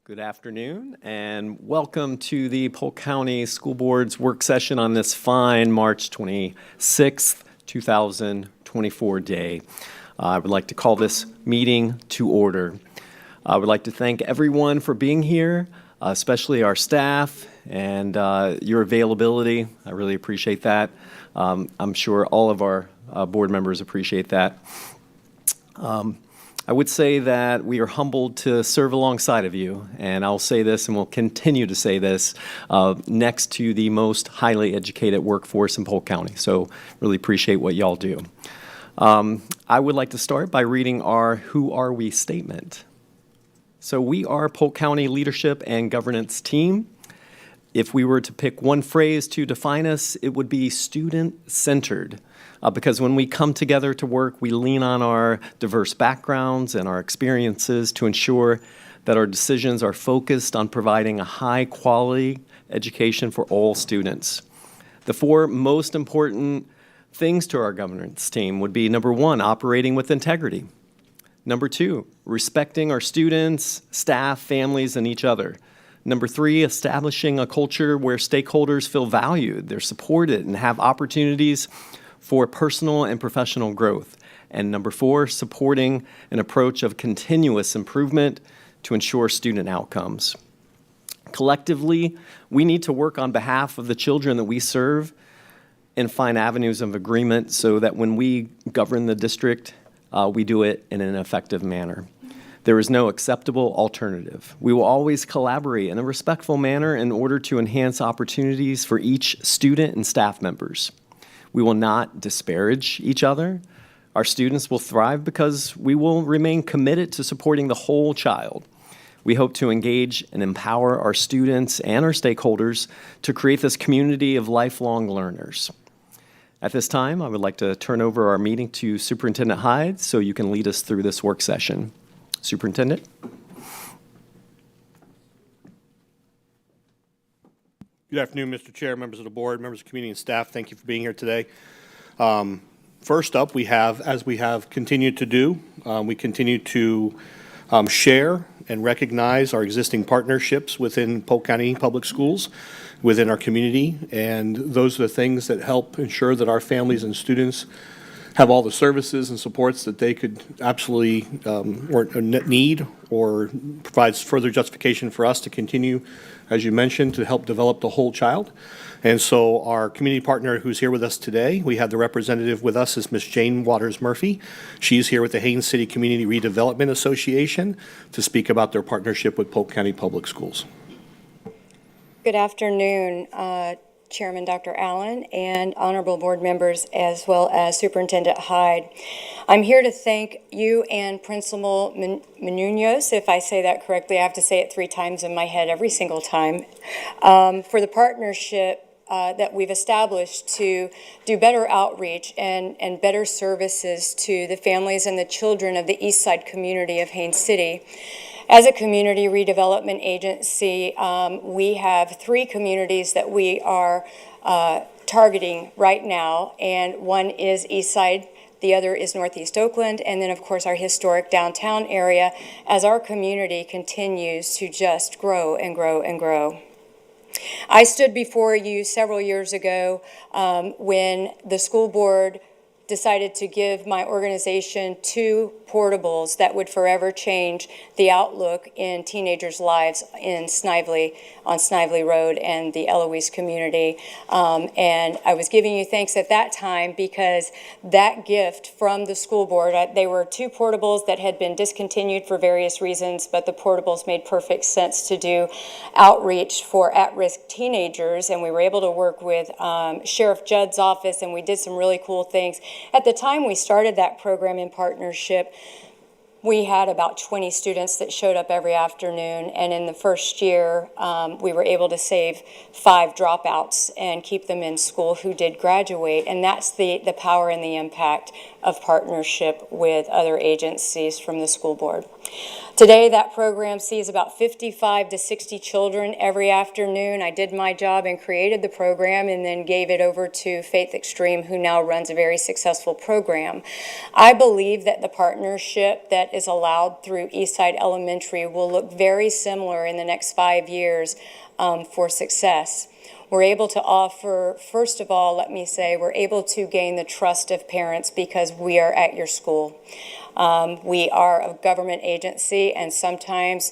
Good afternoon and welcome to the Polk County School Board's work session on this fine March 26th, 2024 day. I would like to call this meeting to order. I would like to thank everyone for being here, especially our staff and your availability. I really appreciate that. I'm sure all of our board members appreciate that. I would say that we are humbled to serve alongside of you, and I'll say this and will continue to say this, next to the most highly educated workforce in Polk County. So really appreciate what y'all do. I would like to start by reading our Who Are We statement. So we are Polk County Leadership and Governance Team. If we were to pick one phrase to define us, it would be student-centered. Because when we come together to work, we lean on our diverse backgrounds and our experiences to ensure that our decisions are focused on providing a high-quality education for all students. The four most important things to our governance team would be, number one, operating with integrity. Number two, respecting our students, staff, families, and each other. Number three, establishing a culture where stakeholders feel valued, they're supported, and have opportunities for personal and professional growth. And number four, supporting an approach of continuous improvement to ensure student outcomes. Collectively, we need to work on behalf of the children that we serve and find avenues of agreement so that when we govern the district, we do it in an effective manner. There is no acceptable alternative. We will always collaborate in a respectful manner in order to enhance opportunities for each student and staff members. We will not disparage each other. Our students will thrive because we will remain committed to supporting the whole child. We hope to engage and empower our students and our stakeholders to create this community of lifelong learners. At this time, I would like to turn over our meeting to Superintendent Hyde so you can lead us through this work session. Superintendent? Good afternoon, Mr. Chair, members of the board, members of the community and staff. Thank you for being here today. First up, as we have continued to do, we continue to share and recognize our existing partnerships within Polk County Public Schools, within our community, and those are the things that help ensure that our families and students have all the services and supports that they could absolutely or need, or provides further justification for us to continue, as you mentioned, to help develop the whole child. And so our community partner who's here with us today, we have the representative with us is Ms. Jane Waters Murphy. She's here with the Haines City Community Redevelopment Association to speak about their partnership with Polk County Public Schools. Good afternoon, Chairman Dr. Allen and honorable board members, as well as Superintendent Hyde. I'm here to thank you and Principal Menunez, if I say that correctly. I have to say it 3 times in my head every single time, for the partnership that we've established to do better outreach and better services to the families and the children of the East Side community of Haines City. As a community redevelopment agency, we have 3 communities that we are targeting right now, and one is East Side, the other is Northeast Oakland, and then of course our historic downtown area as our community continues to just grow and grow and grow. I stood before you several years ago when the school board decided to give my organization 2 portables that would forever change the outlook in teenagers' lives in Snively, on Snively Road and the Eloise community. And I was giving you thanks at that time because that gift from the school board, they were 2 portables that had been discontinued for various reasons, but the portables made perfect sense to do outreach for at-risk teenagers, and we were able to work with Sheriff Judd's office, and we did some really cool things. At the time we started that program in partnership, we had about 20 students that showed up every afternoon, and in the first year, we were able to save 5 dropouts and keep them in school who did graduate, and that's the power and the impact of partnership with other agencies from the school board. Today, that program sees about 55 to 60 children every afternoon. I did my job and created the program and then gave it over to Faith Extreme, who now runs a very successful program. I believe that the partnership that is allowed through Eastside Elementary will look very similar in the next 5 years for success. We're able to offer, first of all, let me say, we're able to gain the trust of parents because we are at your school. We are a government agency, and sometimes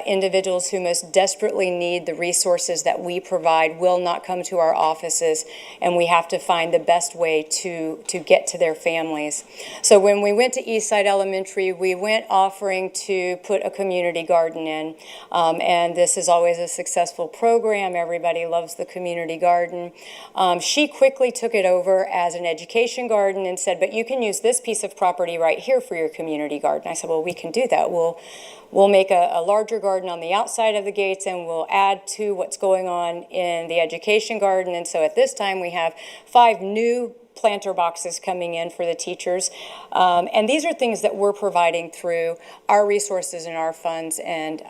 individuals who most desperately need the resources that we provide will not come to our offices, and we have to find the best way to get to their families. So when we went to Eastside Elementary, we went offering to put a community garden in, and this is always a successful program. Everybody loves the community garden. She quickly took it over as an education garden and said, but you can use this piece of property right here for your community garden. I said, well, we can do that. We'll make a larger garden on the outside of the gates, and we'll add to what's going on in the education garden. And so at this time, we have 5 new planter boxes coming in for the teachers. And these are things that we're providing through our resources and our funds. And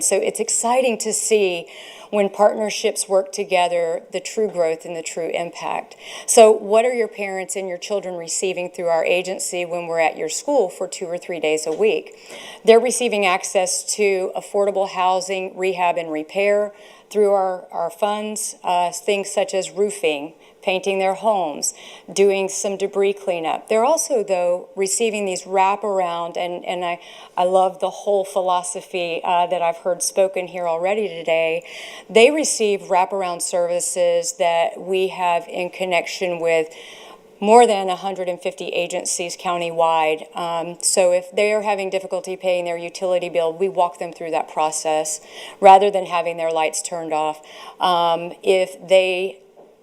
so it's exciting to see when partnerships work together, the true growth and the true impact. So what are your parents and your children receiving through our agency when we're at your school for 2 or 3 days a week? They're receiving access to affordable housing, rehab, and repair through our funds, things such as roofing, painting their homes, doing some debris cleanup. They're also, though, receiving these wraparound, and I love the whole philosophy that I've heard spoken here already today. They receive wraparound services that we have in connection with more than 150 agencies countywide. So if they are having difficulty paying their utility bill, we walk them through that process rather than having their lights turned off. If they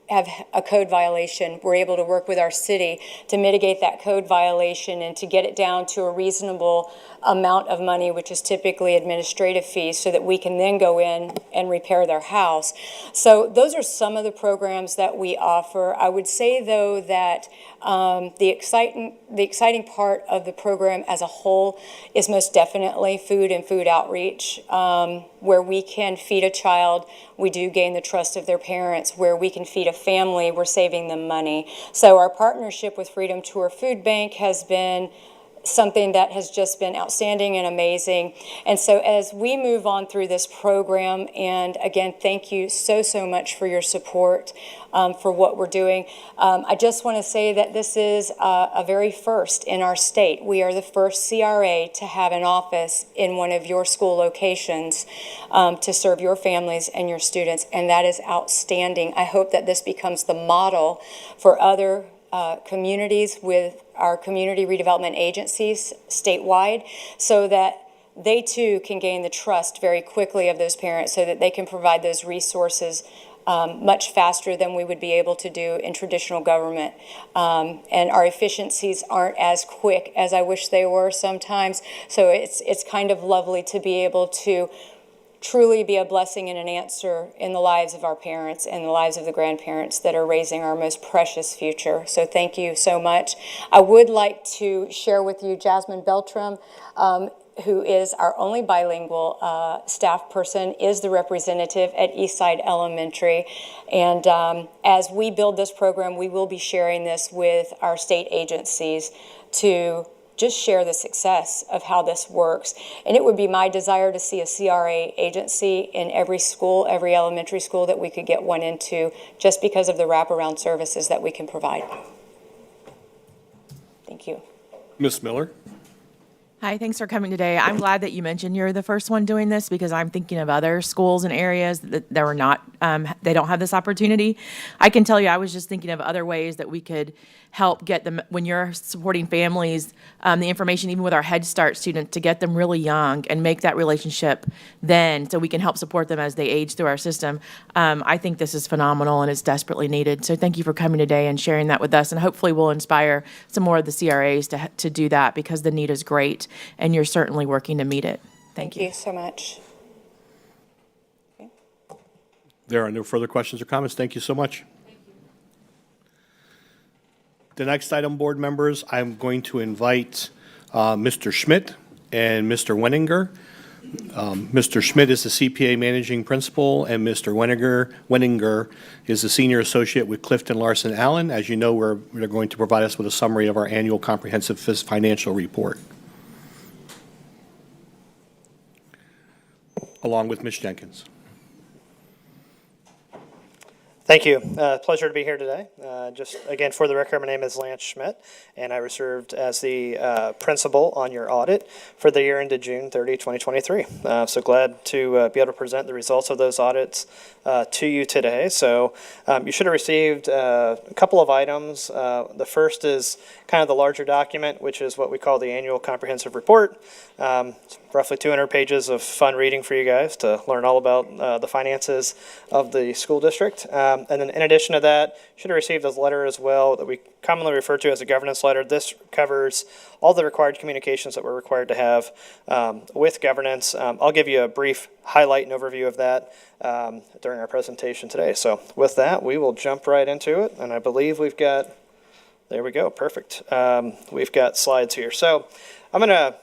have a code violation, we're able to work with our city to mitigate that code violation and to get it down to a reasonable amount of money, which is typically administrative fees, so that we can then go in and repair their house. So those are some of the programs that we offer. I would say, though, that the exciting part of the program as a whole is most definitely food and food outreach. Where we can feed a child, we do gain the trust of their parents. Where we can feed a family, we're saving them money. So our partnership with Freedom Tour Food Bank has been something that has just been outstanding and amazing. And so as we move on through this program, and again, thank you so much for your support for what we're doing. I just want to say that this is a very first in our state. We are the first CRA to have an office in one of your school locations to serve your families and your students, and that is outstanding. I hope that this becomes the model for other communities with our community redevelopment agencies statewide, so that they too can gain the trust very quickly of those parents, so that they can provide those resources much faster than we would be able to do in traditional government. And our efficiencies aren't as quick as I wish they were sometimes. So it's kind of lovely to be able to truly be a blessing and an answer in the lives of our parents and the lives of the grandparents that are raising our most precious future. So thank you so much. I would like to share with you Jasmine Beltram, who is our only bilingual staff person, is the representative at Eastside Elementary. And as we build this program, we will be sharing this with our state agencies to just share the success of how this works. And it would be my desire to see a CRA agency in every school, every elementary school that we could get one into, just because of the wraparound services that we can provide. Thank you. Ms. Miller? Hi, thanks for coming today. I'm glad that you mentioned you're the first one doing this, because I'm thinking of other schools and areas that were not, they don't have this opportunity. I can tell you, I was just thinking of other ways that we could help get them, when you're supporting families, the information even with our Head Start students, to get them really young and make that relationship then, so we can help support them as they age through our system. I think this is phenomenal and it's desperately needed. So thank you for coming today and sharing that with us, and hopefully we'll inspire some more of the CRAs to do that, because the need is great and you're certainly working to meet it. Thank you. Thank you so much. There are no further questions or comments. Thank you so much. The next item, board members, I'm going to invite Mr. Schmidt and Mr. Wenninger. Mr. Schmidt is the CPA Managing Principal, and Mr. Wenninger is the Senior Associate with Clifton Larson Allen. As you know, they're going to provide us with a summary of our annual comprehensive financial report, along with Ms. Jenkins. Thank you. Pleasure to be here today. Just again, for the record, my name is Lance Schmidt, and I served as the principal on your audit for the year ended June 30, 2023. So glad to be able to present the results of those audits to you today. So you should have received a couple of items. The first is kind of the larger document, which is what we call the annual comprehensive report. Roughly 200 pages of fun reading for you guys to learn all about the finances of the school district. And then in addition to that, you should have received a letter as well that we commonly refer to as a governance letter. This covers all the required communications that we're required to have with governance. I'll give you a brief highlight and overview of that during our presentation today. So with that, we will jump right into it. And I believe we've got, there we go, perfect. We've got slides here. So I'm going to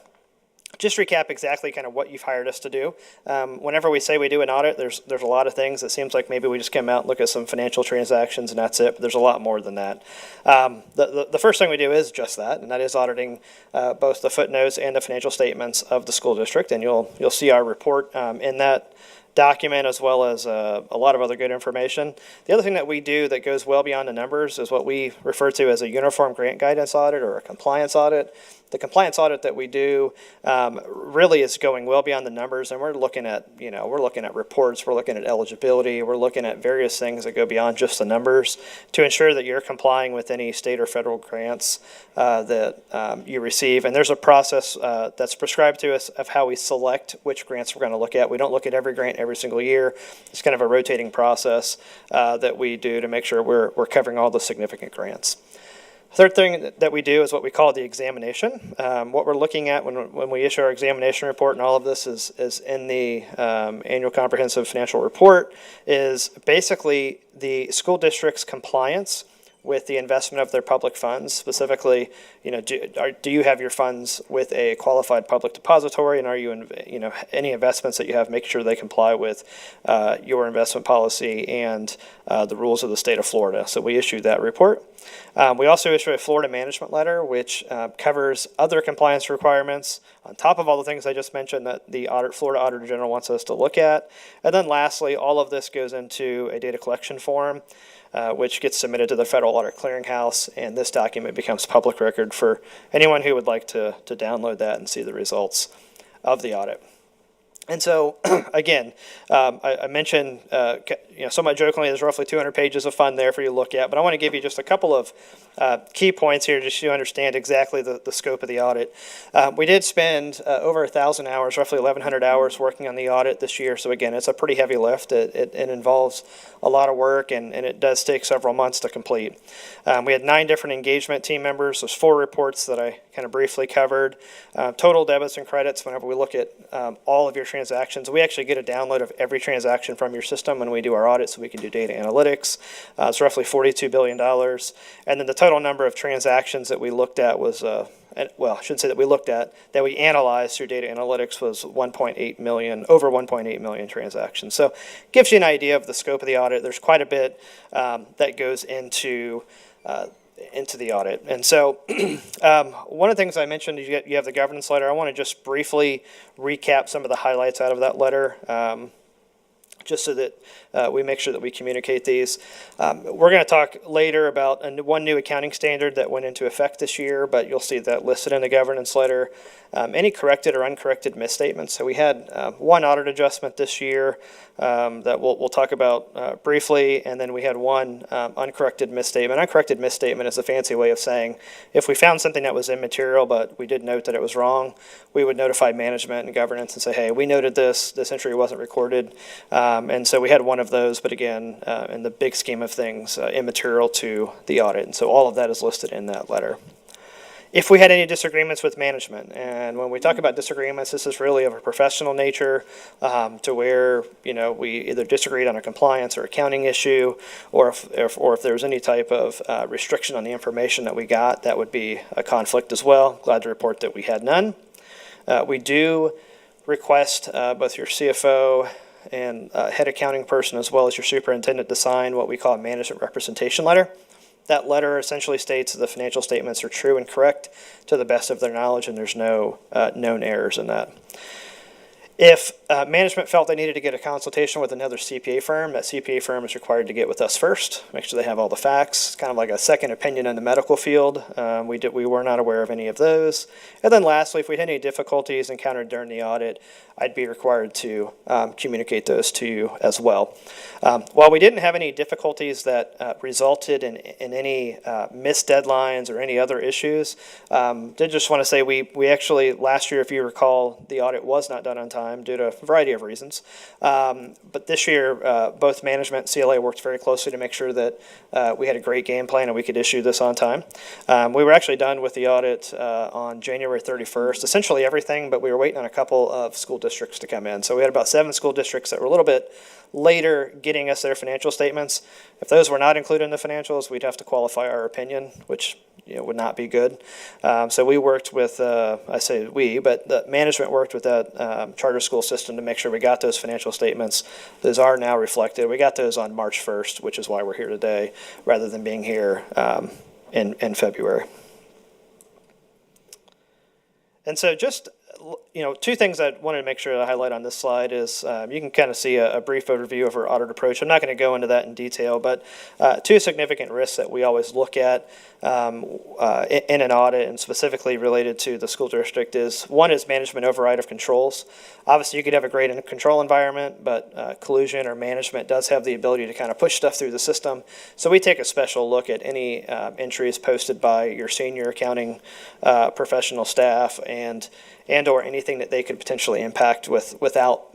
just recap exactly kind of what you've hired us to do. Whenever we say we do an audit, there's a lot of things. It seems like maybe we just come out and look at some financial transactions and that's it, but there's a lot more than that. The first thing we do is just that, and that is auditing both the footnotes and the financial statements of the school district, and you'll see our report in that document as well as a lot of other good information. The other thing that we do that goes well beyond the numbers is what we refer to as a uniform grant guidance audit or a compliance audit. The compliance audit that we do really is going well beyond the numbers, and we're looking at reports, we're looking at eligibility, we're looking at various things that go beyond just the numbers to ensure that you're complying with any state or federal grants that you receive. And there's a process that's prescribed to us of how we select which grants we're going to look at. We don't look at every grant every single year. It's kind of a rotating process that we do to make sure we're covering all the significant grants. Third thing that we do is what we call the examination. What we're looking at when we issue our examination report, and all of this is in the annual comprehensive financial report, is basically the school district's compliance with the investment of their public funds. Specifically, do you have your funds with a qualified public depository, and are you, any investments that you have, make sure they comply with your investment policy and the rules of the state of Florida. So we issued that report. We also issue a Florida management letter, which covers other compliance requirements on top of all the things I just mentioned that the Florida Auditor General wants us to look at. And then lastly, all of this goes into a data collection form, which gets submitted to the Federal Audit Clearinghouse, and this document becomes public record for anyone who would like to download that and see the results of the audit. And so, again, I mentioned somewhat jokingly, there's roughly 200 pages of fun there for you to look at, but I want to give you just a couple of key points here just so you understand exactly the scope of the audit. We did spend over 1,000 hours, roughly 1,100 hours working on the audit this year, so again, it's a pretty heavy lift. It involves a lot of work, and it does take several months to complete. We had 9 different engagement team members. There's 4 reports that I kind of briefly covered. Total debits and credits, whenever we look at all of your transactions, we actually get a download of every transaction from your system when we do our audit, so we can do data analytics. It's roughly $42 billion. And then the total number of transactions that we looked at was, I shouldn't say that we looked at, that we analyzed through data analytics was 1.8 million, over 1.8 million transactions. So it gives you an idea of the scope of the audit. There's quite a bit that goes into the audit. And so one of the things I mentioned is you have the governance letter. I want to just briefly recap some of the highlights out of that letter, just so that we make sure that we communicate these. We're going to talk later about one new accounting standard that went into effect this year, but you'll see that listed in the governance letter. Any corrected or uncorrected misstatements. So we had one audit adjustment this year that we'll talk about briefly, and then we had one uncorrected misstatement. Uncorrected misstatement is a fancy way of saying if we found something that was immaterial, but we did note that it was wrong, we would notify management and governance and say, hey, we noted this entry wasn't recorded. And so we had one of those, but again, in the big scheme of things, immaterial to the audit. And so all of that is listed in that letter. If we had any disagreements with management, and when we talk about disagreements, this is really of a professional nature, to where we either disagreed on a compliance or accounting issue, or if there was any type of restriction on the information that we got, that would be a conflict as well. Glad to report that we had none. We do request both your CFO and head accounting person, as well as your superintendent, to sign what we call a management representation letter. That letter essentially states that the financial statements are true and correct to the best of their knowledge, and there's no known errors in that. If management felt they needed to get a consultation with another CPA firm, that CPA firm is required to get with us first, make sure they have all the facts. It's kind of like a second opinion in the medical field. We were not aware of any of those. And then lastly, if we had any difficulties encountered during the audit, I'd be required to communicate those to you as well. While we didn't have any difficulties that resulted in any missed deadlines or any other issues, did just want to say we actually, last year, if you recall, the audit was not done on time due to a variety of reasons. But this year, both management and CLA worked very closely to make sure that we had a great game plan and we could issue this on time. We were actually done with the audit on January 31st, essentially everything, but we were waiting on a couple of school districts to come in. So we had about 7 school districts that were a little bit later getting us their financial statements. If those were not included in the financials, we'd have to qualify our opinion, which would not be good. So we worked with, I say we, but the management worked with that charter school system to make sure we got those financial statements. Those are now reflected. We got those on March 1st, which is why we're here today, rather than being here in February. And so just, 2 things I wanted to make sure to highlight on this slide is you can kind of see a brief overview of our audit approach. I'm not going to go into that in detail, but 2 significant risks that we always look at in an audit, and specifically related to the school district, is one is management override of controls. Obviously, you could have a great control environment, but collusion or management does have the ability to kind of push stuff through the system. So we take a special look at any entries posted by your senior accounting professional staff and or anything that they could potentially impact without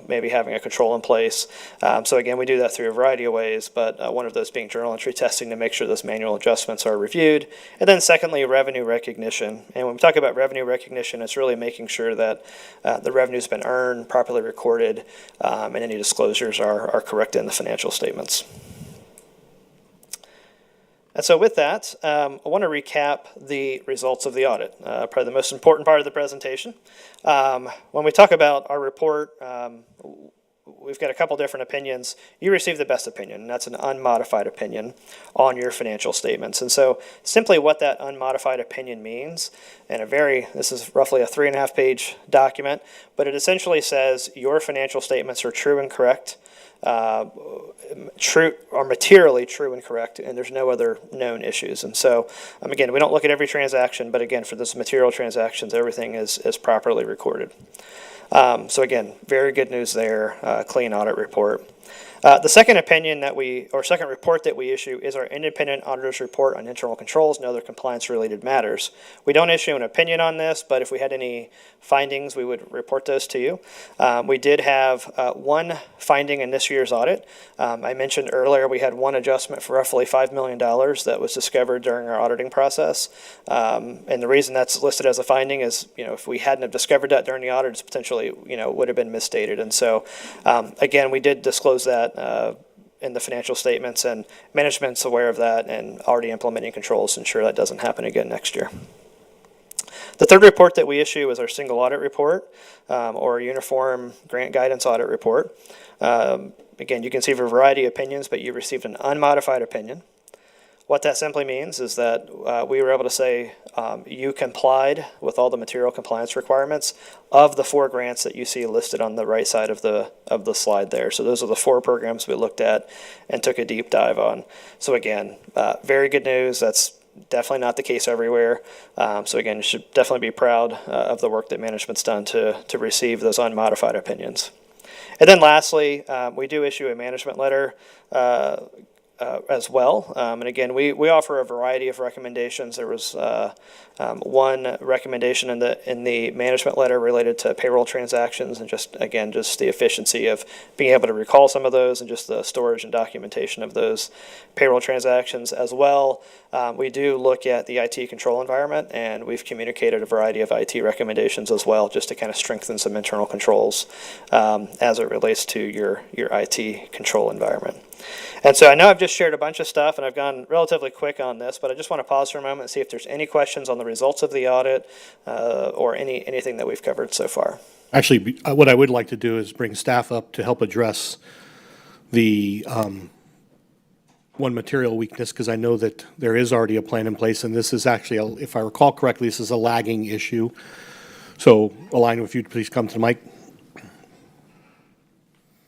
maybe having a control in place. So again, we do that through a variety of ways, but one of those being journal entry testing to make sure those manual adjustments are reviewed. And then secondly, revenue recognition. And when we talk about revenue recognition, it's really making sure that the revenue's been earned, properly recorded, and any disclosures are correct in the financial statements. And so with that, I want to recap the results of the audit, probably the most important part of the presentation. When we talk about our report, we've got a couple different opinions. You received the best opinion, and that's an unmodified opinion on your financial statements. And so simply what that unmodified opinion means, and this is roughly a 3.5-page document, but it essentially says your financial statements are true and correct, true or materially true and correct, and there's no other known issues. And so again, we don't look at every transaction, but again, for those material transactions, everything is properly recorded. So again, very good news there, clean audit report. The second second report that we issue is our independent auditor's report on internal controls and other compliance-related matters. We don't issue an opinion on this, but if we had any findings, we would report those to you. We did have one finding in this year's audit. I mentioned earlier we had one adjustment for roughly $5 million that was discovered during our auditing process. And the reason that's listed as a finding is, if we hadn't have discovered that during the audit, it's potentially, would have been misstated. And so, again, we did disclose that in the financial statements, and management's aware of that and already implementing controls to ensure that doesn't happen again next year. The third report that we issue is our single audit report, or uniform grant guidance audit report. Again, you can see a variety of opinions, but you received an unmodified opinion. What that simply means is that we were able to say you complied with all the material compliance requirements of the 4 grants that you see listed on the right side of the slide there. So those are the 4 programs we looked at and took a deep dive on. So again, very good news. That's definitely not the case everywhere. So again, you should definitely be proud of the work that management's done to receive those unmodified opinions. And then lastly, we do issue a management letter as well. And again, we offer a variety of recommendations. There was one recommendation in the management letter related to payroll transactions, and just the efficiency of being able to recall some of those and just the storage and documentation of those payroll transactions as well. We do look at the IT control environment, and we've communicated a variety of IT recommendations as well, just to kind of strengthen some internal controls as it relates to your IT control environment. And so I know I've just shared a bunch of stuff and I've gone relatively quick on this, but I just want to pause for a moment and see if there's any questions on the results of the audit or anything that we've covered so far. Actually, what I would like to do is bring staff up to help address the one material weakness, because I know that there is already a plan in place, and this is actually, if I recall correctly, this is a lagging issue. So, Align, if you'd please come to the mic.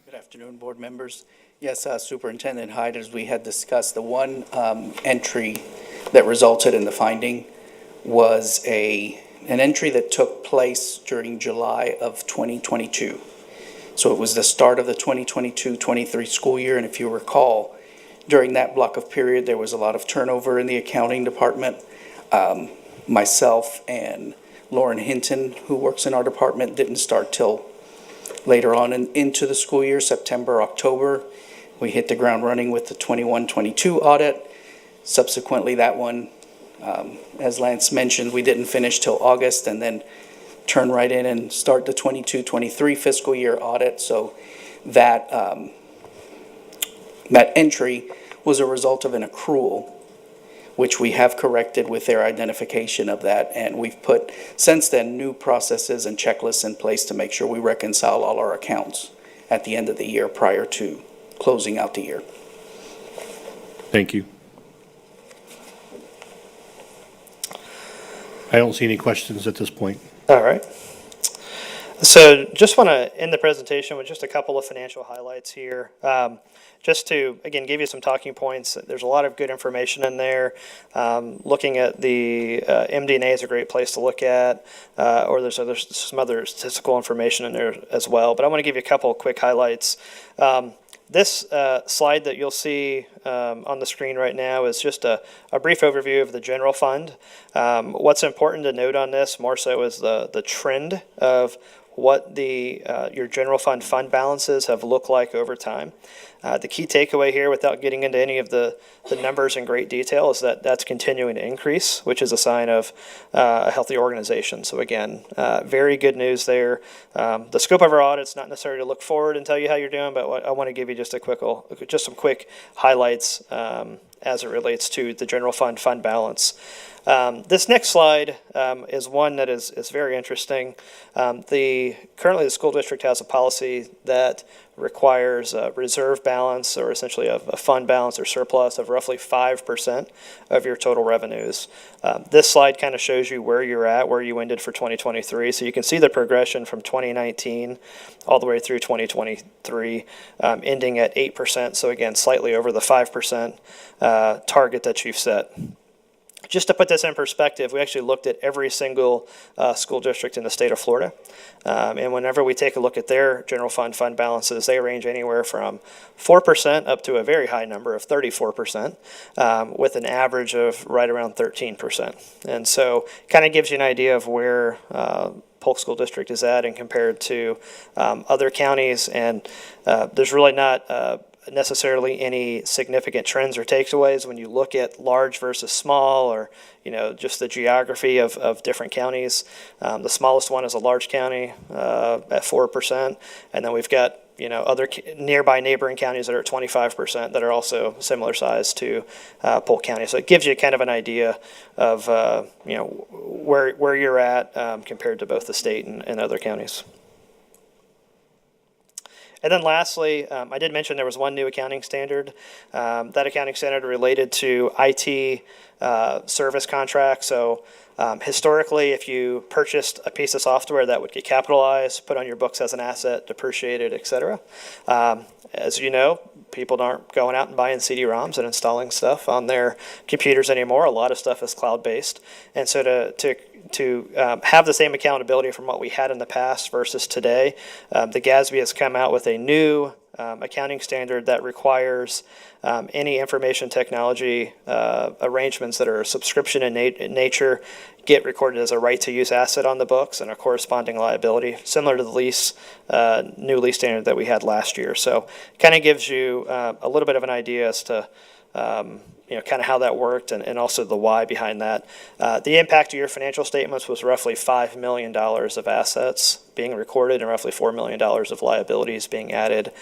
Good afternoon, board members. Yes, Superintendent Hyde, as we had discussed, the one entry that resulted in the finding was an entry that took place during July of 2022. So it was the start of the 2022-23 school year, and if you recall, during that block of period, there was a lot of turnover in the accounting department. Myself and Lauren Hinton, who works in our department, didn't start till later on into the school year, September, October. We hit the ground running with the 21-22 audit. Subsequently, that one, as Lance mentioned, we didn't finish till August, and then turn right in and start the 22-23 fiscal year audit. So that that entry was a result of an accrual, which we have corrected with their identification of that. And we've put, since then, new processes and checklists in place to make sure we reconcile all our accounts at the end of the year prior to closing out the year. Thank you. I don't see any questions at this point. All right. So just want to end the presentation with just a couple of financial highlights here. Just to, again, give you some talking points. There's a lot of good information in there. Looking at the MD&A is a great place to look at, or there's some other statistical information in there as well. But I want to give you a couple of quick highlights. This slide that you'll see on the screen right now is just a brief overview of the general fund. What's important to note on this more so is the trend of what your general fund balances have looked like over time. The key takeaway here, without getting into any of the numbers in great detail, is that that's continuing to increase, which is a sign of a healthy organization. So again, very good news there. The scope of our audit's not necessarily to look forward and tell you how you're doing, but I want to give you just some quick highlights as it relates to the general fund balance. This next slide is one that is very interesting. Currently the school district has a policy that requires a reserve balance, or essentially a fund balance or surplus of roughly 5% of your total revenues. This slide kind of shows you where you're at, where you ended for 2023. So you can see the progression from 2019 all the way through 2023, ending at 8%. So again, slightly over the 5% target that you've set. Just to put this in perspective, we actually looked at every single school district in the state of Florida. And whenever we take a look at their general fund balances, they range anywhere from 4% up to a very high number of 34%, with an average of right around 13%. And so kind of gives you an idea of where Polk School District is at and compared to other counties. And there's really not necessarily any significant trends or takeaways when you look at large versus small, or just the geography of different counties. The smallest one is a large county at 4%, and then we've got other nearby neighboring counties that are at 25% that are also similar size to Polk County. So it gives you kind of an idea of where you're at compared to both the state and other counties. And then lastly, I did mention there was one new accounting standard. That accounting standard related to IT service contracts. So historically, if you purchased a piece of software, that would get capitalized, put on your books as an asset, depreciated, et cetera. As you know, people aren't going out and buying CD-ROMs and installing stuff on their computers anymore. A lot of stuff is cloud-based. And so to have the same accountability from what we had in the past versus today, the GASB has come out with a new accounting standard that requires any information technology arrangements that are subscription in nature get recorded as a right-to-use asset on the books and a corresponding liability, similar to the new lease standard that we had last year. So kind of gives you a little bit of an idea as to kind of how that worked and also the why behind that. The impact of your financial statements was roughly $5 million of assets being recorded and roughly $4 million of liabilities being added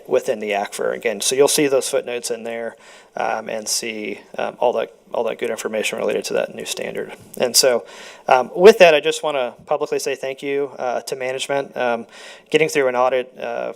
within the ACFR. Again, so you'll see those footnotes in there and see all that good information related to that new standard. And so with that, I just want to publicly say thank you to management. Getting through an audit,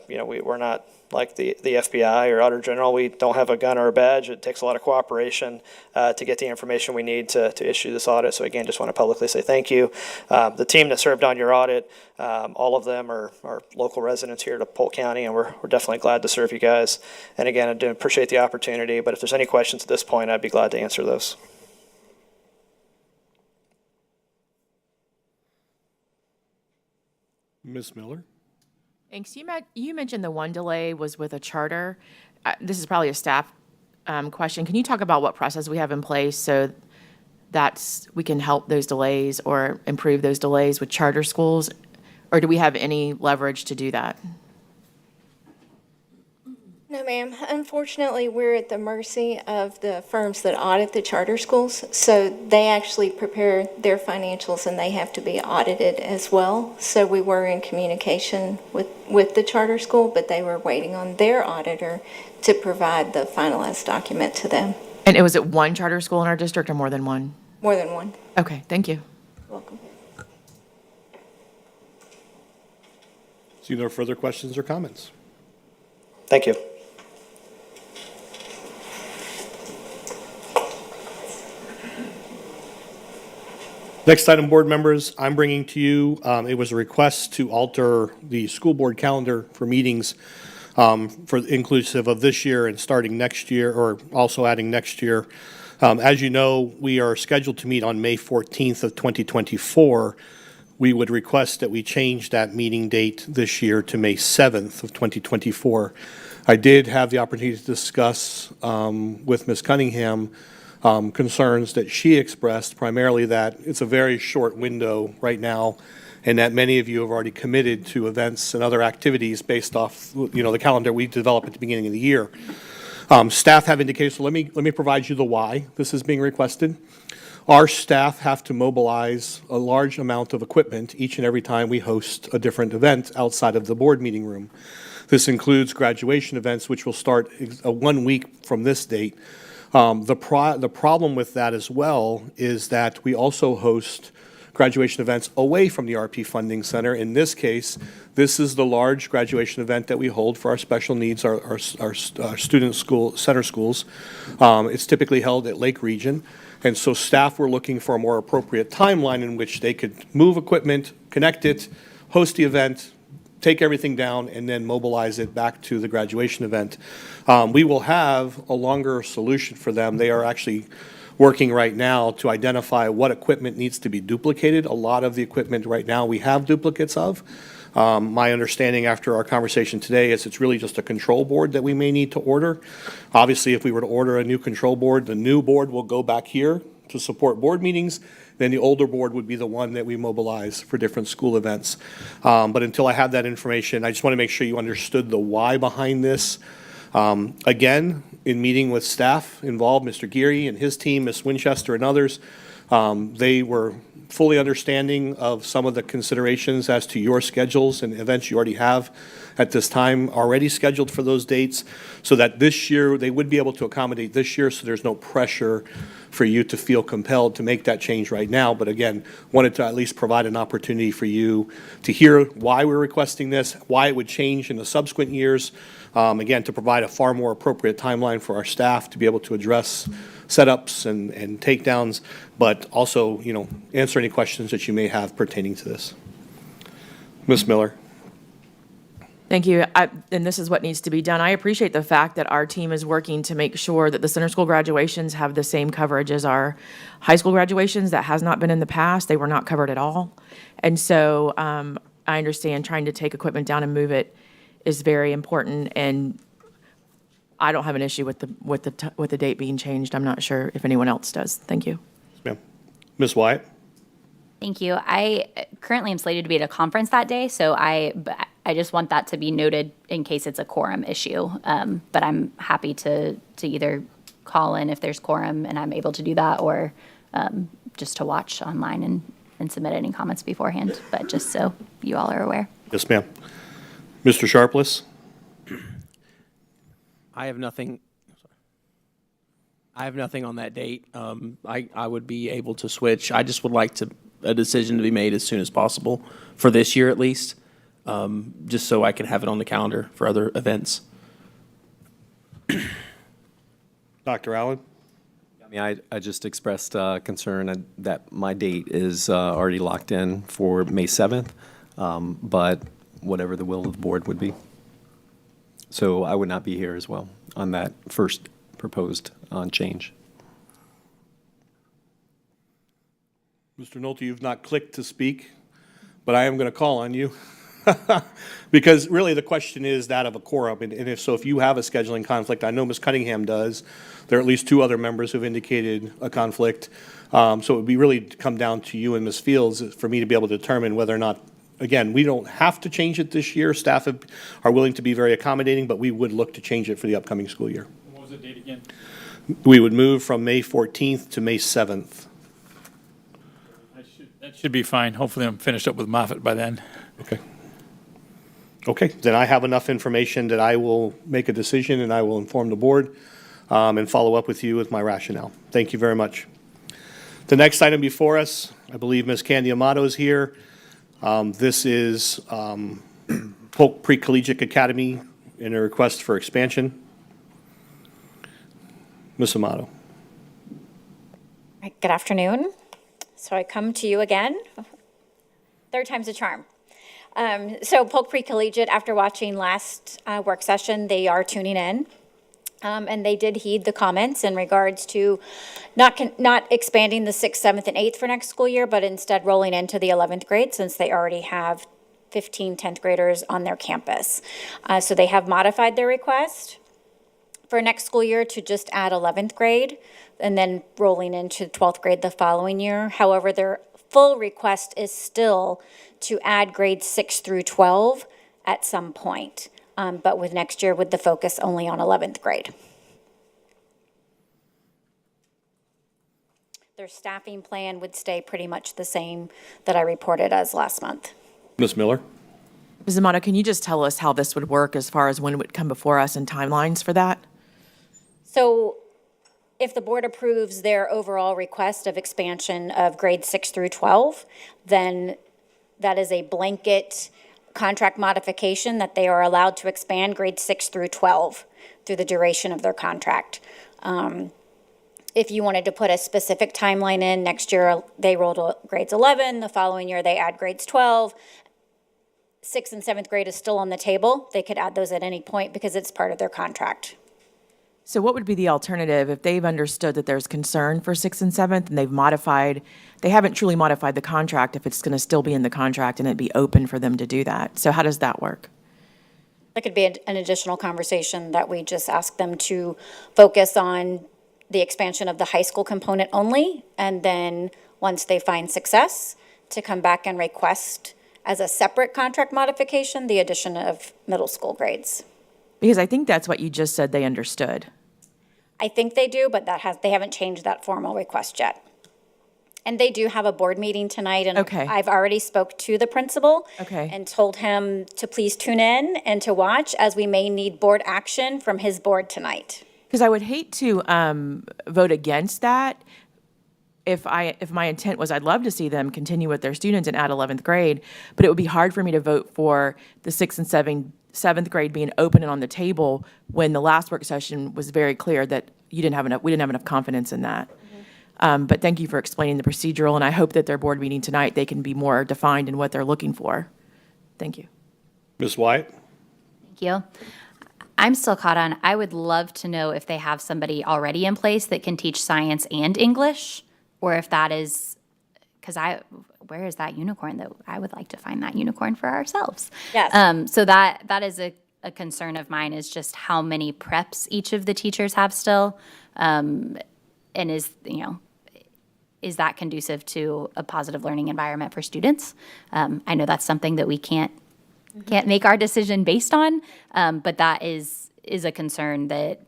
we're not like the FBI or Auditor General. We don't have a gun or a badge. It takes a lot of cooperation to get the information we need to issue this audit. So again, just want to publicly say thank you. The team that served on your audit, all of them are local residents here to Polk County, and we're definitely glad to serve you guys. And again, I do appreciate the opportunity, but if there's any questions at this point, I'd be glad to answer those. Ms. Miller? Thanks. You mentioned the one delay was with a charter. This is probably a staff question. Can you talk about what process we have in place so that we can help those delays or improve those delays with charter schools? Or do we have any leverage to do that? No, ma'am. Unfortunately, we're at the mercy of the firms that audit the charter schools. So they actually prepare their financials and they have to be audited as well. So we were in communication with the charter school, but they were waiting on their auditor to provide the finalized document to them. And was it one charter school in our district or more than one? More than one. Okay, thank you. Welcome. See no further questions or comments? Thank you. Next item, board members, I'm bringing to you, it was a request to alter the school board calendar for meetings for inclusive of this year and starting next year, or also adding next year. As you know, we are scheduled to meet on May 14th of 2024. We would request that we change that meeting date this year to May 7th of 2024. I did have the opportunity to discuss with Ms. Cunningham concerns that she expressed, primarily that it's a very short window right now, and that many of you have already committed to events and other activities based off, the calendar we developed at the beginning of the year. Staff have indicated, so let me provide you the why this is being requested. Our staff have to mobilize a large amount of equipment each and every time we host a different event outside of the board meeting room. This includes graduation events, which will start 1 week from this date. The problem with that as well is that we also host graduation events away from the RP Funding Center. In this case, this is the large graduation event that we hold for our special needs, our student school, center schools. It's typically held at Lake Region. And so staff were looking for a more appropriate timeline in which they could move equipment, connect it, host the event, take everything down, and then mobilize it back to the graduation event. We will have a longer solution for them. They are actually working right now to identify what equipment needs to be duplicated. A lot of the equipment right now we have duplicates of. My understanding after our conversation today is it's really just a control board that we may need to order. Obviously, if we were to order a new control board, the new board will go back here to support board meetings. Then the older board would be the one that we mobilize for different school events. But until I have that information, I just want to make sure you understood the why behind this. Again, in meeting with staff involved, Mr. Geary and his team, Ms. Winchester and others, they were fully understanding of some of the considerations as to your schedules and events you already have at this time already scheduled for those dates, so that this year they would be able to accommodate this year, so there's no pressure for you to feel compelled to make that change right now. But again, wanted to at least provide an opportunity for you to hear why we're requesting this, why it would change in the subsequent years. Again, to provide a far more appropriate timeline for our staff to be able to address setups and takedowns, but also, answer any questions that you may have pertaining to this. Ms. Miller. Thank you. And this is what needs to be done. I appreciate the fact that our team is working to make sure that the center school graduations have the same coverage as our high school graduations. That has not been in the past. They were not covered at all. And so I understand trying to take equipment down and move it is very important. And I don't have an issue with the date being changed. I'm not sure if anyone else does. Thank you. Yes, ma'am. Ms. Wyatt. Thank you. I currently am slated to be at a conference that day, so I just want that to be noted in case it's a quorum issue. But I'm happy to either call in if there's quorum and I'm able to do that, or just to watch online and submit any comments beforehand, but just so you all are aware. Yes, ma'am. Mr. Sharpless? I have nothing. I have nothing on that date. I would be able to switch. I just would like a decision to be made as soon as possible for this year at least, just so I can have it on the calendar for other events. Dr. Allen? I mean, I just expressed concern that my date is already locked in for May 7th, but whatever the will of the board would be. So I would not be here as well on that first proposed change. Mr. Nolte, you've not clicked to speak, but I am going to call on you. Because really the question is that of a quorum, and if so, if you have a scheduling conflict, I know Ms. Cunningham does. There are at least two other members who've indicated a conflict. So it would be really come down to you and Ms. Fields for me to be able to determine whether or not, again, we don't have to change it this year. Staff are willing to be very accommodating, but we would look to change it for the upcoming school year. What was the date again? We would move from May 14th to May 7th. That should be fine. Hopefully I'm finished up with Moffett by then. Okay. Okay, then I have enough information that I will make a decision and I will inform the board and follow up with you with my rationale. Thank you very much. The next item before us, I believe Ms. Candy Amato is here. This is Polk Pre-Collegiate Academy and a request for expansion. Ms. Amato. Good afternoon. So I come to you again. Third time's a charm. So Polk Pre-Collegiate, after watching last work session, they are tuning in. And they did heed the comments in regards to not expanding the 6th, 7th, and 8th for next school year, but instead rolling into the 11th grade since they already have 15 10th graders on their campus. So they have modified their request for next school year to just add 11th grade and then rolling into 12th grade the following year. However, their full request is still to add grades 6 through 12 at some point, but with next year with the focus only on 11th grade. Their staffing plan would stay pretty much the same that I reported as last month. Ms. Miller? Ms. Amato, can you just tell us how this would work as far as when it would come before us and timelines for that? So if the board approves their overall request of expansion of grades 6 through 12, then that is a blanket contract modification that they are allowed to expand grades 6 through 12 through the duration of their contract. If you wanted to put a specific timeline in, next year they roll to grades 11, the following year they add grades 12. 6th and 7th grade is still on the table. They could add those at any point because it's part of their contract. So what would be the alternative if they've understood that there's concern for 6th and 7th and they haven't truly modified the contract, if it's going to still be in the contract and it'd be open for them to do that? So how does that work? That could be an additional conversation that we just ask them to focus on the expansion of the high school component only, and then once they find success, to come back and request as a separate contract modification, the addition of middle school grades. Because I think that's what you just said they understood. I think they do, but they haven't changed that formal request yet. And they do have a board meeting tonight, and Okay. I've already spoke to the principal Okay. and told him to please tune in and to watch, as we may need board action from his board tonight. Because I would hate to vote against that if my intent was I'd love to see them continue with their students and add 11th grade, but it would be hard for me to vote for the 6th and 7th grade being open and on the table when the last work session was very clear that we didn't have enough confidence in that. But thank you for explaining the procedural, and I hope that their board meeting tonight, they can be more defined in what they're looking for. Thank you. Ms. Wyatt? Thank you. I'm still caught on, I would love to know if they have somebody already in place that can teach science and English, or if that is, where is that unicorn though? I would like to find that unicorn for ourselves. Yes. So that is a concern of mine, is just how many preps each of the teachers have still. And is that conducive to a positive learning environment for students? I know that's something that we can't make our decision based on, but that is a concern that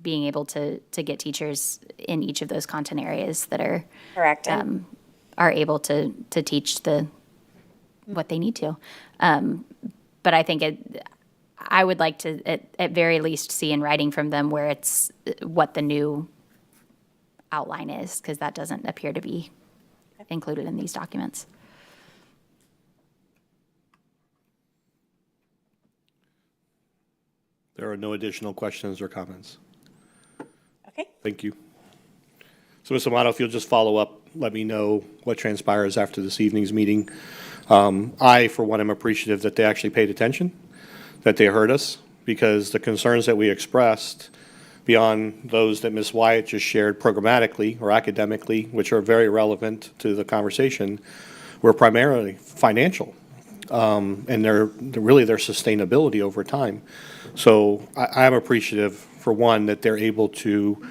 being able to get teachers in each of those content areas that are Correct. are able to teach what they need to. But I think I would like to, at very least, see in writing from them where it's what the new outline is, because that doesn't appear to be included in these documents. There are no additional questions or comments. Okay. Thank you. So, Ms. Amato, if you'll just follow up, let me know what transpires after this evening's meeting. I, for one, am appreciative that they actually paid attention, that they heard us, because the concerns that we expressed, beyond those that Ms. Wyatt just shared programmatically or academically, which are very relevant to the conversation, were primarily financial, and they're really their sustainability over time. So I am appreciative, for one, that they're able to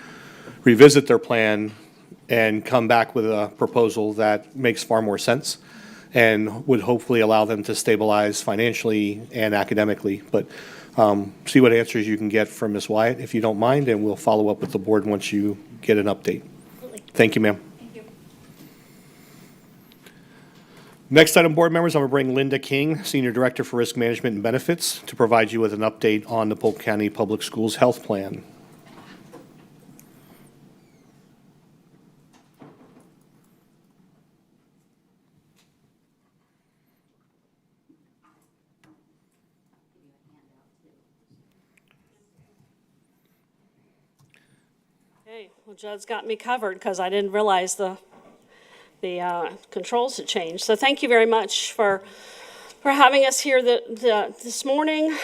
revisit their plan and come back with a proposal that makes far more sense and would hopefully allow them to stabilize financially and academically. But see what answers you can get from Ms. Wyatt, if you don't mind, and we'll follow up with the board once you get an update. Thank you, ma'am. Thank you. Next item, board members, I'm going to bring Linda King, Senior Director for Risk Management and Benefits, to provide you with an update on the Polk County Public Schools Health Plan. Okay, well, Judd's got me covered because I didn't realize the controls had changed. So thank you very much for having us here this morning.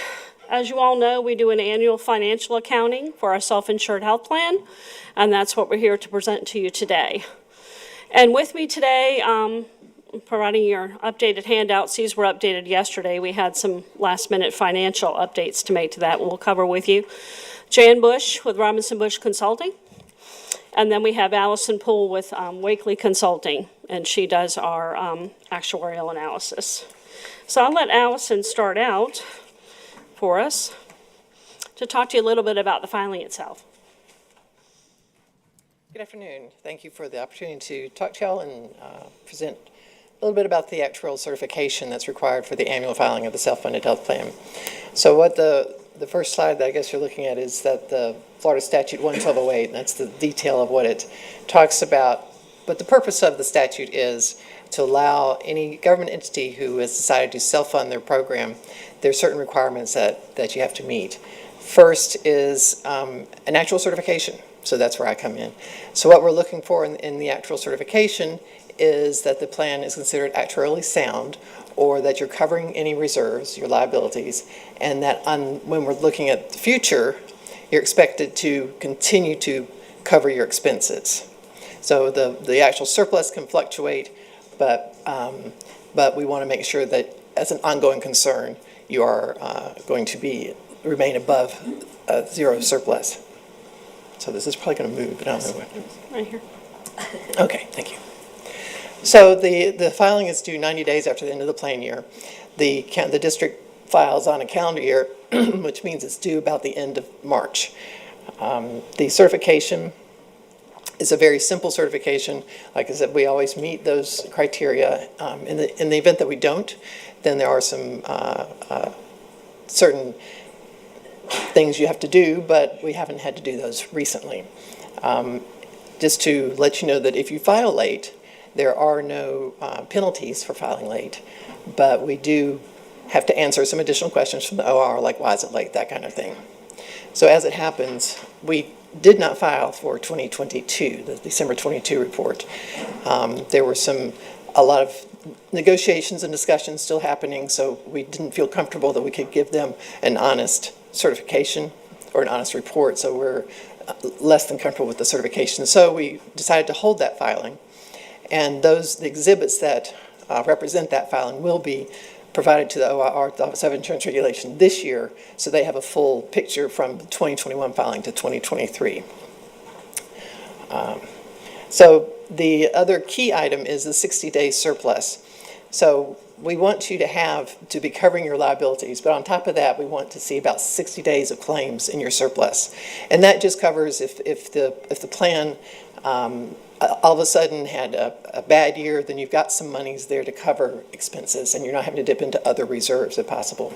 As you all know, we do an annual financial accounting for our self-insured health plan, and that's what we're here to present to you today. And with me today, providing your updated handouts. These were updated yesterday. We had some last-minute financial updates to make to that. We'll cover with you. Jan Bush with Robinson Bush Consulting. And then we have Allison Poole with Wakely Consulting, and she does our actuarial analysis. So I'll let Allison start out for us to talk to you a little bit about the filing itself. Good afternoon. Thank you for the opportunity to talk to y'all and present a little bit about the actuarial certification that's required for the annual filing of the self-funded health plan. So what the first slide that I guess you're looking at is that the Florida Statute 11208, and that's the detail of what it talks about. But the purpose of the statute is to allow any government entity who has decided to self-fund their program, there are certain requirements that you have to meet. First is an actual certification. So that's where I come in. So what we're looking for in the actual certification is that the plan is considered actuarially sound, or that you're covering any reserves, your liabilities, and that when we're looking at the future, you're expected to continue to cover your expenses. So the actual surplus can fluctuate, but we want to make sure that as an ongoing concern, you are going to remain above zero surplus. So this is probably going to move, but I don't know what. Right here. Okay, thank you. So the filing is due 90 days after the end of the plan year. The district files on a calendar year, which means it's due about the end of March. The certification is a very simple certification. Like I said, we always meet those criteria. In the event that we don't, then there are some certain things you have to do, but we haven't had to do those recently. Just to let you know that if you file late, there are no penalties for filing late, but we do have to answer some additional questions from the OR, like why is it late, that kind of thing. So as it happens, we did not file for 2022, the December 22 report. There were a lot of negotiations and discussions still happening, so we didn't feel comfortable that we could give them an honest certification or an honest report, so we're less than comfortable with the certification. So we decided to hold that filing, and the exhibits that represent that filing will be provided to the OIR, the Office of Insurance Regulation, this year, so they have a full picture from 2021 filing to 2023. So the other key item is the 60-day surplus. So we want you to be covering your liabilities, but on top of that, we want to see about 60 days of claims in your surplus. And that just covers if the plan all of a sudden had a bad year, then you've got some monies there to cover expenses, and you're not having to dip into other reserves if possible.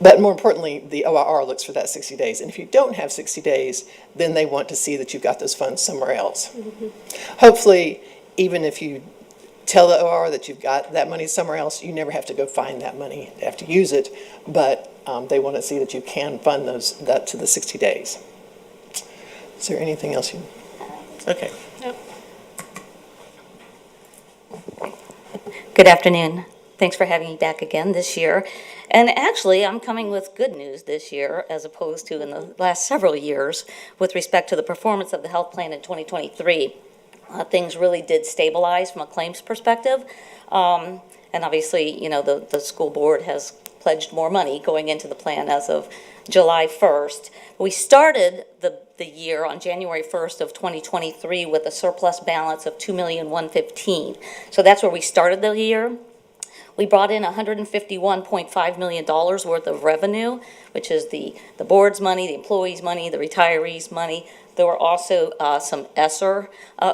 But more importantly, the OIR looks for that 60 days. And if you don't have 60 days, then they want to see that you've got those funds somewhere else. Mm-hmm. Hopefully, even if you tell the OIR that you've got that money somewhere else, you never have to go find that money. You have to use it, but they want to see that you can fund that to the 60 days. Is there anything else you? Okay. Yep. Good afternoon. Thanks for having me back again this year. And actually, I'm coming with good news this year as opposed to in the last several years with respect to the performance of the health plan in 2023. Things really did stabilize from a claims perspective. And obviously, the school board has pledged more money going into the plan as of July 1st. We started the year on January 1st of 2023 with a surplus balance of $2,115,000. So that's where we started the year. We brought in $151.5 million worth of revenue, which is the board's money, the employees' money, the retirees' money. There were also some ESSER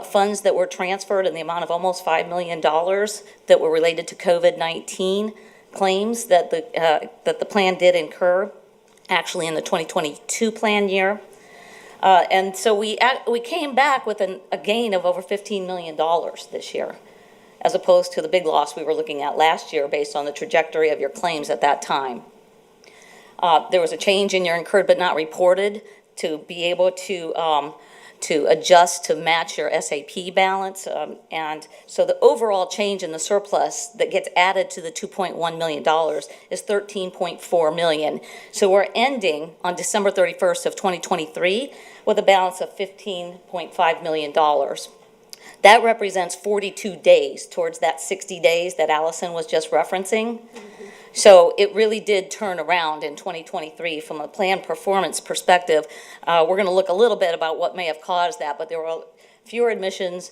funds that were transferred in the amount of almost $5 million that were related to COVID-19 claims that the plan did incur, actually in the 2022 plan year. And so we came back with a gain of over $15 million this year, as opposed to the big loss we were looking at last year based on the trajectory of your claims at that time. There was a change in your incurred but not reported to be able to adjust to match your SAP balance. And so the overall change in the surplus that gets added to the $2.1 million is $13.4 million. So we're ending on December 31st of 2023 with a balance of $15.5 million. That represents 42 days towards that 60 days that Allison was just referencing. Mm-hmm. So it really did turn around in 2023 from a plan performance perspective. We're going to look a little bit about what may have caused that, but there were fewer admissions,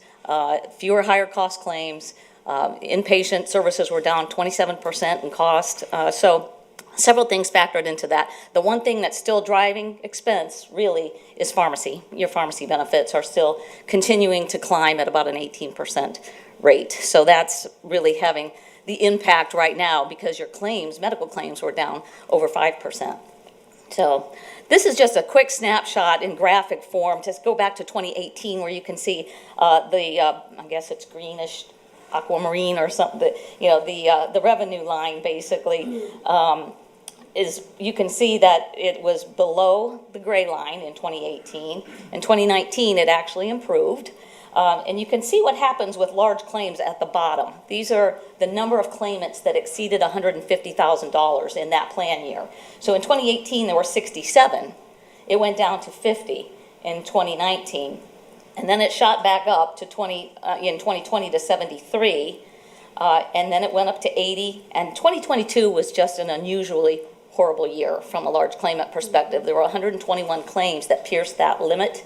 fewer higher cost claims. Inpatient services were down 27% in cost. So several things factored into that. The one thing that's still driving expense really is pharmacy. Your pharmacy benefits are still continuing to climb at about an 18% rate. So that's really having the impact right now because your claims, medical claims, were down over 5%. So this is just a quick snapshot in graphic form. Just go back to 2018 where you can see I guess it's greenish aquamarine or something, the revenue line basically. You can see that it was below the gray line in 2018. In 2019, it actually improved. And you can see what happens with large claims at the bottom. These are the number of claimants that exceeded $150,000 in that plan year. So in 2018, there were 67. It went down to 50 in 2019. And then it shot back up to in 2020 to 73. And then it went up to 80. And 2022 was just an unusually horrible year from a large claimant perspective. There were 121 claims that pierced that limit.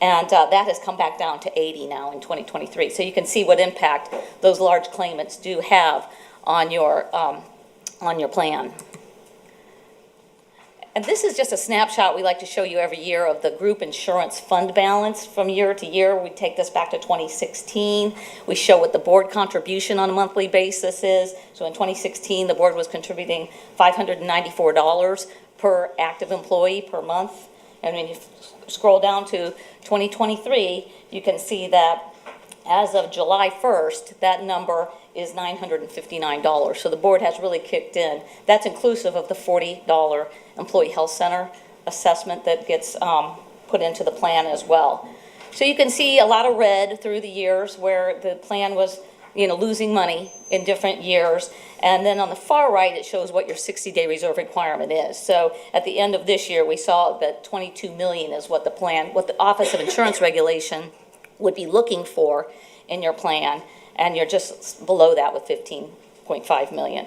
And that has come back down to 80 now in 2023. So you can see what impact those large claimants do have on your plan. And this is just a snapshot we like to show you every year of the group insurance fund balance from year to year. We take this back to 2016. We show what the board contribution on a monthly basis is. So in 2016, the board was contributing $594 per active employee per month. And when you scroll down to 2023, you can see that as of July 1st, that number is $959. So the board has really kicked in. That's inclusive of the $40 employee health center assessment that gets put into the plan as well. So you can see a lot of red through the years where the plan was losing money in different years. And then on the far right, it shows what your 60-day reserve requirement is. So at the end of this year, we saw that $22 million is what the Office of Insurance Regulation would be looking for in your plan. And you're just below that with $15.5 million.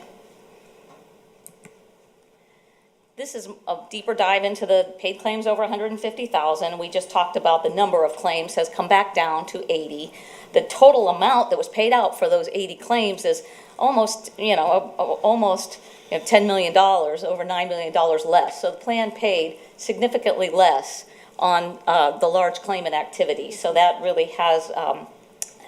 This is a deeper dive into the paid claims over $150,000. We just talked about the number of claims has come back down to 80. The total amount that was paid out for those 80 claims is almost, almost $10 million, over $9 million less. So the plan paid significantly less on the large claimant activity. So that really has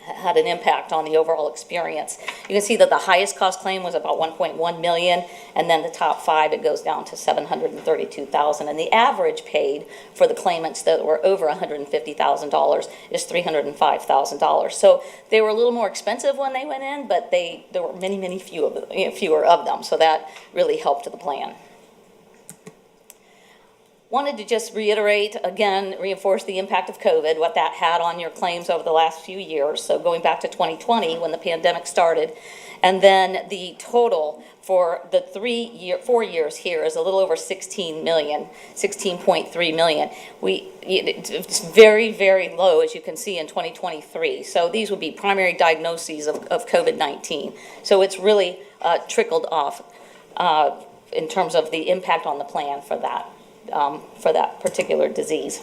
had an impact on the overall experience. You can see that the highest cost claim was about 1.1 million, and then the top 5, it goes down to 732,000. And the average paid for the claimants that were over $150,000 is $305,000. So they were a little more expensive when they went in, but there were many fewer of them. So that really helped the plan. Wanted to just reiterate, again, reinforce the impact of COVID, what that had on your claims over the last few years. So going back to 2020 when the pandemic started, and then the total for the 4 years here is a little over 16 million, 16.3 million. It's very, very low, as you can see, in 2023. So these would be primary diagnoses of COVID-19. So it's really trickled off in terms of the impact on the plan for that particular disease.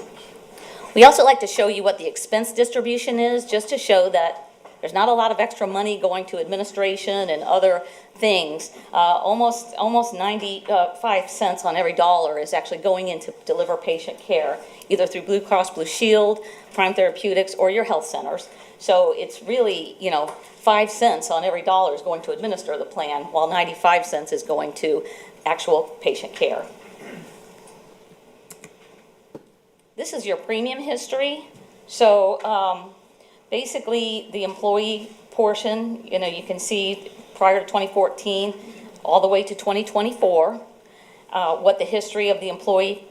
We also like to show you what the expense distribution is, just to show that there's not a lot of extra money going to administration and other things. Almost 95 cents on every dollar is actually going in to deliver patient care, either through Blue Cross Blue Shield, Prime Therapeutics, or your health centers. So it's really, 5 cents on every dollar is going to administer the plan, while 95 cents is going to actual patient care. This is your premium history. So basically the employee portion, you can see prior to 2014 all the way to 2024, what the history of the employee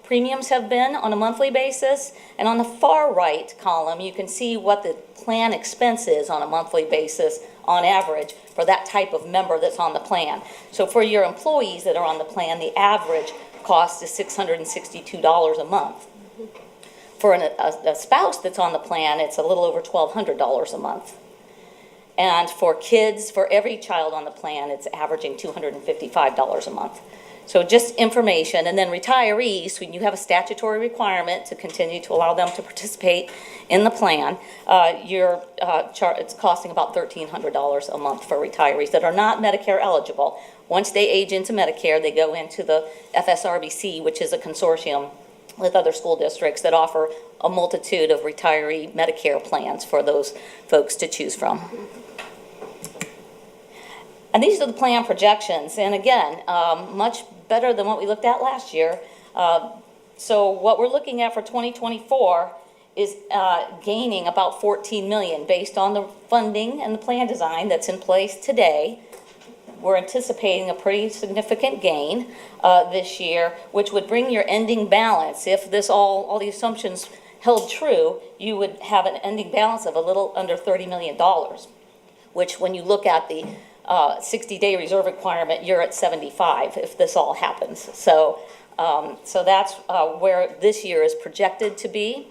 premiums have been on a monthly basis. And on the far right column, you can see what the plan expense is on a monthly basis on average for that type of member that's on the plan. So for your employees that are on the plan, the average cost is $662 a month. For a spouse that's on the plan, it's a little over $1,200 a month. And for kids, for every child on the plan, it's averaging $255 a month. So just information. And then retirees, when you have a statutory requirement to continue to allow them to participate in the plan, it's costing about $1,300 a month for retirees that are not Medicare eligible. Once they age into Medicare, they go into the FSRBC, which is a consortium with other school districts that offer a multitude of retiree Medicare plans for those folks to choose from. And these are the plan projections. And again, much better than what we looked at last year. So what we're looking at for 2024 is gaining about 14 million based on the funding and the plan design that's in place today. We're anticipating a pretty significant gain this year, which would bring your ending balance, if this all the assumptions held true, you would have an ending balance of a little under $30 million, which when you look at the 60-day reserve requirement, you're at 75 if this all happens. So that's where this year is projected to be.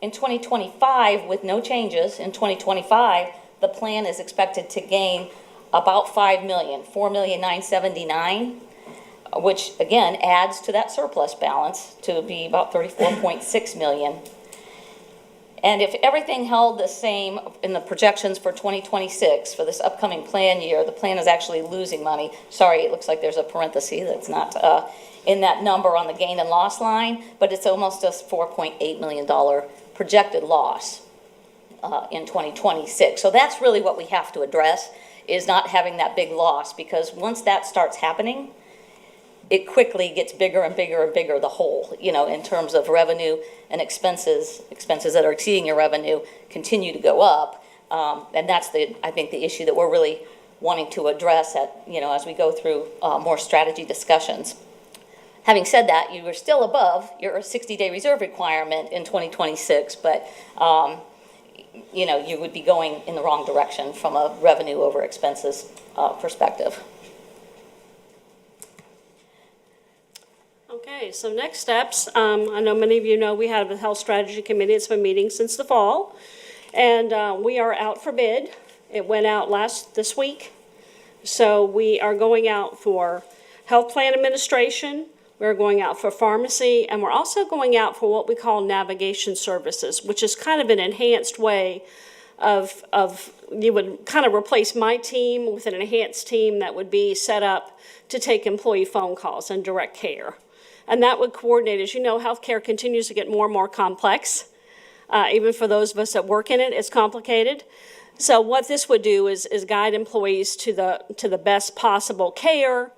In 2025, with no changes, in 2025, the plan is expected to gain about 5 million, 4,979,000, which again adds to that surplus balance to be about 34.6 million. And if everything held the same in the projections for 2026, for this upcoming plan year, the plan is actually losing money. Sorry, it looks like there's a parenthesis that's not in that number on the gain and loss line, but it's almost a $4.8 million projected loss in 2026. So that's really what we have to address, is not having that big loss, because once that starts happening, it quickly gets bigger and bigger and bigger, the hole, in terms of revenue and expenses that are exceeding your revenue continue to go up. And that's I think the issue that we're really wanting to address as we go through more strategy discussions. Having said that, you are still above your 60-day reserve requirement in 2026, but you would be going in the wrong direction from a revenue over expenses perspective. Okay, so next steps. I know many of you know we have a health strategy committee. It's been meeting since the fall, and we are out for bid. It went out this week. So we are going out for health plan administration. We're going out for pharmacy, and we're also going out for what we call navigation services, which is kind of an enhanced way you would kind of replace my team with an enhanced team that would be set up to take employee phone calls and direct care. And that would coordinate. As you know, healthcare continues to get more and more complex. Even for those of us that work in it, it's complicated. So what this would do is guide employees to the best possible care.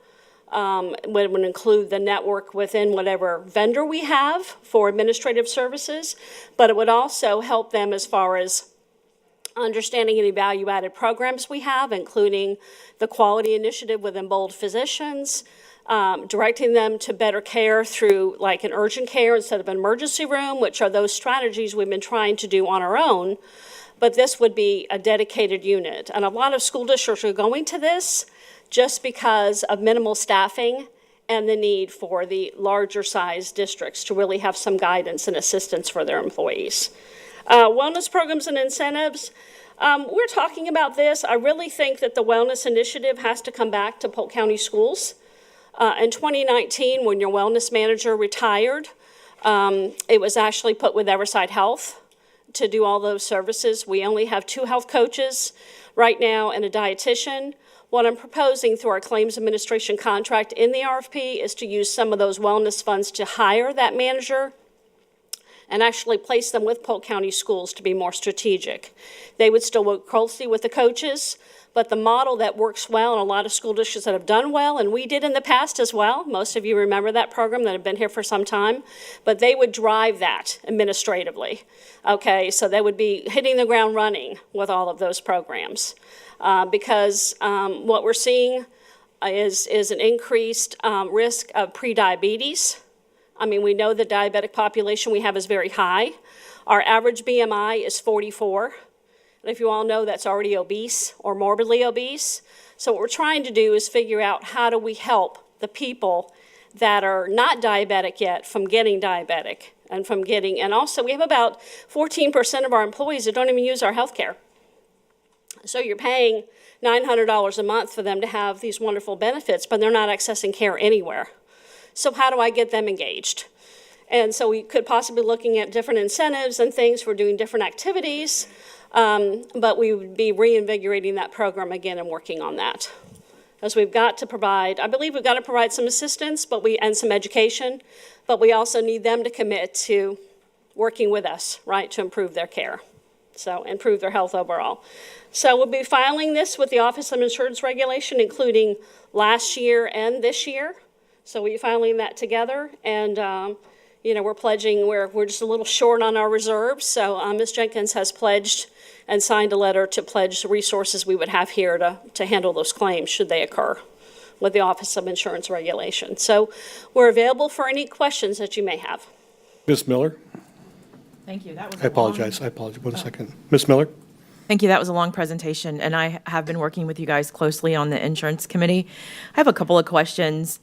Would include the network within whatever vendor we have for administrative services, but it would also help them as far as understanding any value-added programs we have, including the quality initiative with Embold Physicians, directing them to better care through like an urgent care instead of an emergency room, which are those strategies we've been trying to do on our own. But this would be a dedicated unit. And a lot of school districts are going to this just because of minimal staffing and the need for the larger size districts to really have some guidance and assistance for their employees. Wellness programs and incentives. We're talking about this. I really think that the wellness initiative has to come back to Polk County Schools. In 2019, when your wellness manager retired, it was actually put with Everside Health to do all those services. We only have 2 health coaches right now and a dietitian. What I'm proposing through our claims administration contract in the RFP is to use some of those wellness funds to hire that manager and actually place them with Polk County Schools to be more strategic. They would still work closely with the coaches, but the model that works well in a lot of school districts that have done well, and we did in the past as well, most of you remember that program that have been here for some time, but they would drive that administratively. Okay, so they would be hitting the ground running with all of those programs. Because what we're seeing is an increased risk of prediabetes. I mean, we know the diabetic population we have is very high. Our average BMI is 44. And if you all know, that's already obese or morbidly obese. So what we're trying to do is figure out how do we help the people that are not diabetic yet from getting diabetic and also we have about 14% of our employees that don't even use our health care. So you're paying $900 a month for them to have these wonderful benefits, but they're not accessing care anywhere. So how do I get them engaged? And so we could possibly be looking at different incentives and things for doing different activities, but we would be reinvigorating that program again and working on that. As we've got to provide, I believe we've got to provide some assistance and some education, but we also need them to commit to working with us, right, to improve their care. So improve their health overall. So we'll be filing this with the Office of Insurance Regulation, including last year and this year. So we're filing that together, and we're pledging. We're just a little short on our reserves. So Ms. Jenkins has pledged and signed a letter to pledge the resources we would have here to handle those claims should they occur with the Office of Insurance Regulation. So we're available for any questions that you may have. Ms. Miller? Thank you. That was I apologize. One second. Ms. Miller? Thank you. That was a long presentation, and I have been working with you guys closely on the insurance committee. I have a couple of questions.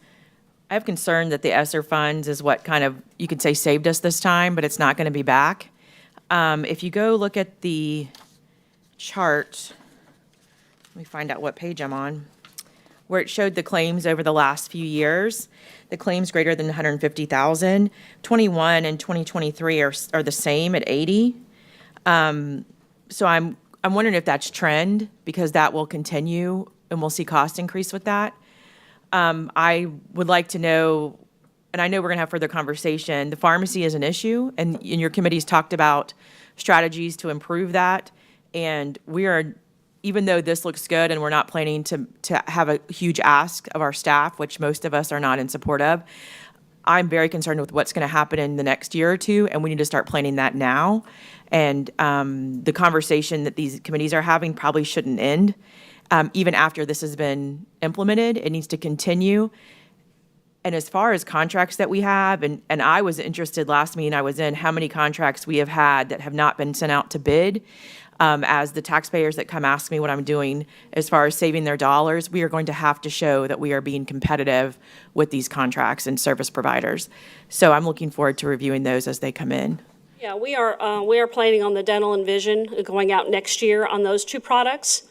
I have concern that the ESSER funds is what kind of, you could say, saved us this time, but it's not going to be back. If you go look at the chart, let me find out what page I'm on, where it showed the claims over the last few years. The claims greater than 150,000, 21 and 2023 are the same at 80. So I'm wondering if that's trend, because that will continue and we'll see cost increase with that. I would like to know, and I know we're going to have further conversation, the pharmacy is an issue, and your committee's talked about strategies to improve that. And we are, even though this looks good and we're not planning to have a huge ask of our staff, which most of us are not in support of, I'm very concerned with what's going to happen in the next year or two, and we need to start planning that now. And the conversation that these committees are having probably shouldn't end. Even after this has been implemented, it needs to continue. And as far as contracts that we have, and I was interested last meeting I was in, how many contracts we have had that have not been sent out to bid. As the taxpayers that come ask me what I'm doing as far as saving their dollars, we are going to have to show that we are being competitive with these contracts and service providers. So I'm looking forward to reviewing those as they come in. Yeah, we are planning on the dental and vision going out next year on those 2 products.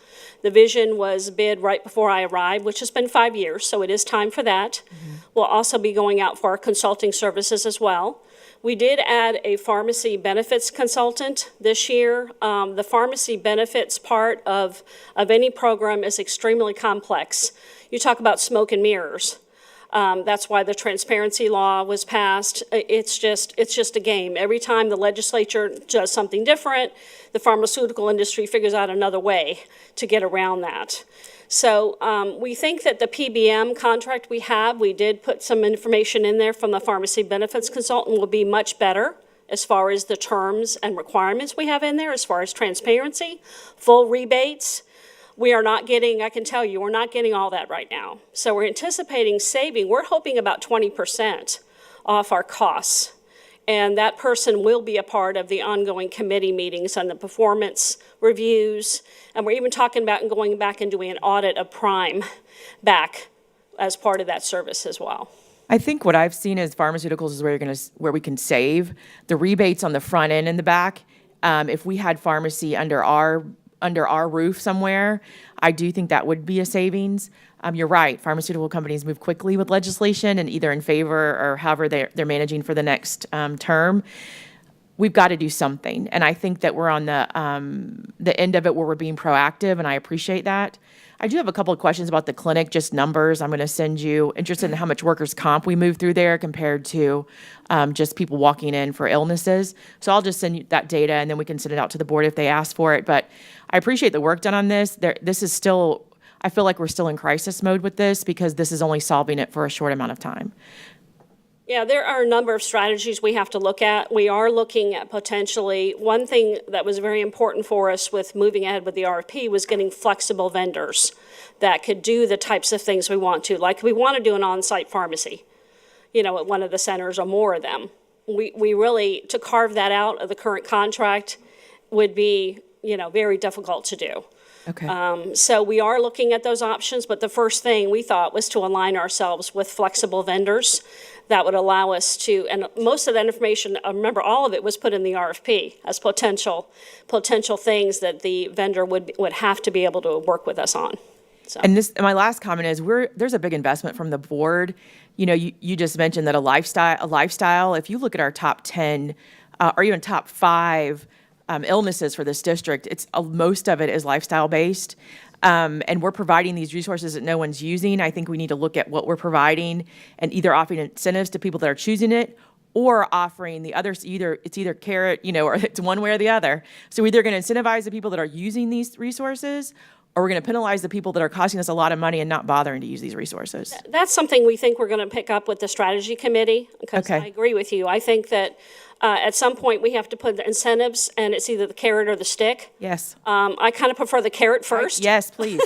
The vision was bid right before I arrived, which has been 5 years, so it is time for that. Mm-hmm. We'll also be going out for our consulting services as well. We did add a pharmacy benefits consultant this year. The pharmacy benefits part of any program is extremely complex. You talk about smoke and mirrors. That's why the transparency law was passed. It's just a game. Every time the legislature does something different, the pharmaceutical industry figures out another way to get around that. So we think that the PBM contract we did put some information in there from the pharmacy benefits consultant, will be much better as far as the terms and requirements we have in there, as far as transparency, full rebates. We are not getting, I can tell you, we're not getting all that right now. So we're anticipating saving, we're hoping about 20% off our costs. And that person will be a part of the ongoing committee meetings and the performance reviews. And we're even talking about going back and doing an audit of Prime back as part of that service as well. I think what I've seen is pharmaceuticals is where we can save the rebates on the front end and the back. If we had pharmacy under our roof somewhere, I do think that would be a savings. You're right, pharmaceutical companies move quickly with legislation and either in favor or however they're managing for the next term. We've got to do something. And I think that we're on the end of it where we're being proactive, and I appreciate that. I do have a couple of questions about the clinic, just numbers. I'm going to send you, interested in how much workers' comp we move through there compared to just people walking in for illnesses. So I'll just send you that data, and then we can send it out to the board if they ask for it. But I appreciate the work done on this. This is still, I feel like we're still in crisis mode with this because this is only solving it for a short amount of time. Yeah, there are a number of strategies we have to look at. We are looking at potentially, one thing that was very important for us with moving ahead with the RFP was getting flexible vendors that could do the types of things we want to. Like we want to do an on-site pharmacy, at one of the centers or more of them. We really, to carve that out of the current contract would be, very difficult to do. Okay. So we are looking at those options, but the first thing we thought was to align ourselves with flexible vendors that would allow us to, and most of that information, remember, all of it was put in the RFP as potential things that the vendor would have to be able to work with us on. So. And my last comment is there's a big investment from the board. You just mentioned that a lifestyle, if you look at our top 10 or even top 5 illnesses for this district, most of it is lifestyle based. And we're providing these resources that no one's using. I think we need to look at what we're providing and either offering incentives to people that are choosing it or offering the others. It's either carrot, or it's one way or the other. So we're either going to incentivize the people that are using these resources, or we're going to penalize the people that are costing us a lot of money and not bothering to use these resources. That's something we think we're going to pick up with the strategy committee, because Okay. I agree with you. I think that at some point we have to put the incentives, and it's either the carrot or the stick. Yes. I kind of prefer the carrot first. Yes, please.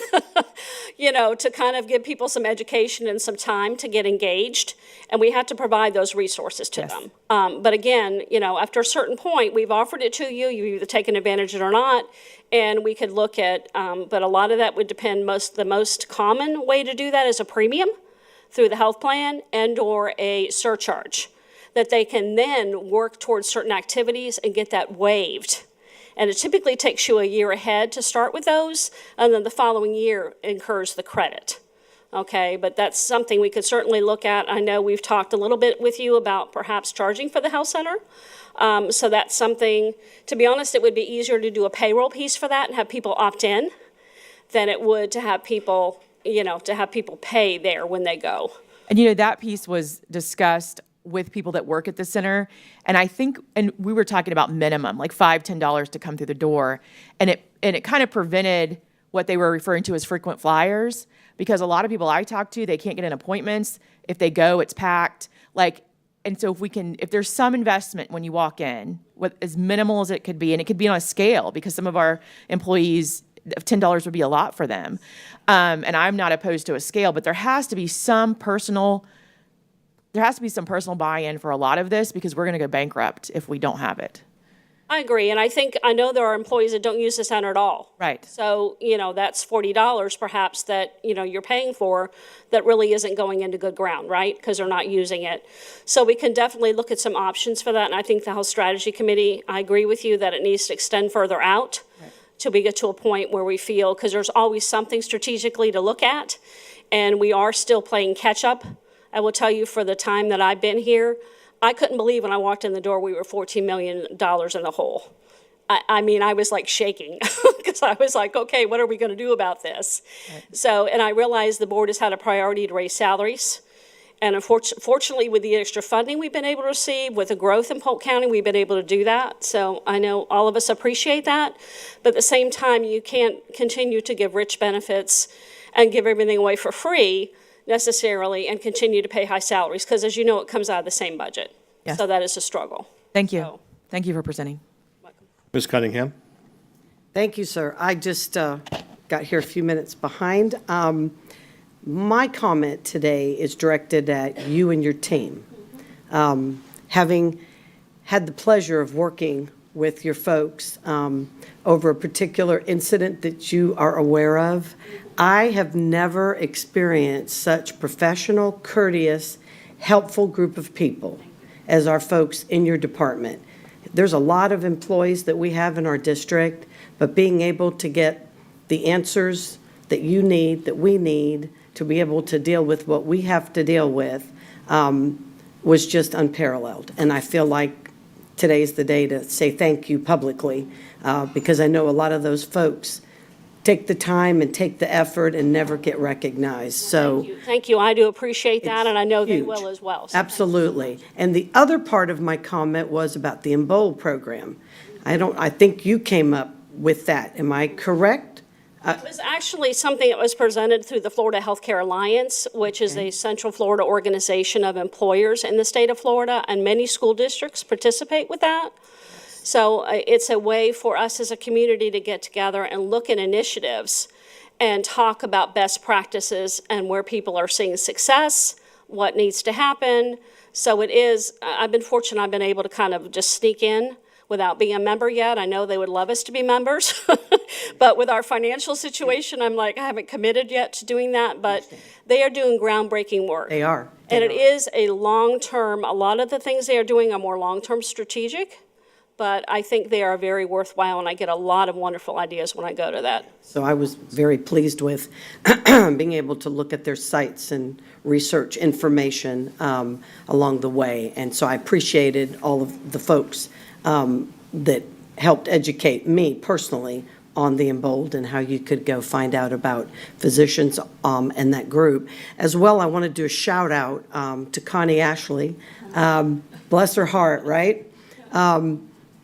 To kind of give people some education and some time to get engaged, and we have to provide those resources to them. But again, after a certain point, we've offered it to you, you've either taken advantage of it or not, and we could look at, but a lot of that would depend, the most common way to do that is a premium through the health plan and or a surcharge that they can then work towards certain activities and get that waived. And it typically takes you a year ahead to start with those, and then the following year incurs the credit. Okay, but that's something we could certainly look at. I know we've talked a little bit with you about perhaps charging for the health center. So that's something, to be honest, it would be easier to do a payroll piece for that and have people opt in than it would to have people, pay there when they go. And that piece was discussed with people that work at the center. And I think, and we were talking about minimum, like $5, $10 to come through the door. And it kind of prevented what they were referring to as frequent flyers, because a lot of people I talk to, they can't get in appointments. If they go, it's packed. And so if there's some investment when you walk in, as minimal as it could be, and it could be on a scale, because some of our employees, $10 would be a lot for them. And I'm not opposed to a scale, but there has to be some personal buy-in for a lot of this, because we're going to go bankrupt if we don't have it. I agree, and I know there are employees that don't use the center at all. Right. So, that's $40 perhaps that, you're paying for that really isn't going into good ground, right? Because they're not using it. So we can definitely look at some options for that, and I think the Health Strategy Committee, I agree with you that it needs to extend further out till we get to a point where we feel, because there's always something strategically to look at, and we are still playing catch-up. I will tell you, for the time that I've been here, I couldn't believe when I walked in the door, we were $14 million in the hole. I mean, I was like shaking because I was like, okay, what are we going to do about this? So, and I realized the board has had a priority to raise salaries. And unfortunately, with the extra funding we've been able to receive, with the growth in Polk County, we've been able to do that. So I know all of us appreciate that. But at the same time, you can't continue to give rich benefits and give everything away for free necessarily and continue to pay high salaries. Because as you know, it comes out of the same budget. Yes. So that is a struggle. Thank you. So- Thank you for presenting. Ms. Cunningham? Thank you, sir. I just got here a few minutes behind. My comment today is directed at you and your team. Having had the pleasure of working with your folks over a particular incident that you are aware of, I have never experienced such professional, courteous, helpful group of people as our folks in your department. There's a lot of employees that we have in our district, but being able to get the answers that you need, that we need, to be able to deal with what we have to deal with was just unparalleled. And I feel like today's the day to say thank you publicly because I know a lot of those folks take the time and take the effort and never get recognized. So Thank you. I do appreciate that, It's and I know they huge. will as well. So absolutely. And the other part of my comment was about the Embold program. I think you came up with that. Am I correct? it was actually something that was presented through the Florida Healthcare Alliance, which is a Central Florida organization of employers in the state of Florida, and many school districts participate with that. So it's a way for us as a community to get together and look at initiatives and talk about best practices and where people are seeing success, what needs to happen. So it is, I've been fortunate, I've been able to kind of just sneak in without being a member yet. I know they would love us to be members, but with our financial situation, I'm like, I haven't committed yet to doing that, but they are doing groundbreaking work. They are. And it is a long-term, a lot of the things they are doing are more long-term strategic, but I think they are very worthwhile, and I get a lot of wonderful ideas when I go to that. So I was very pleased with being able to look at their sites and research information along the way. And so I appreciated all of the folks that helped educate me personally on the Embold and how you could go find out about physicians and that group. As well, I want to do a shout out to Connie Ashley. Bless her heart, right?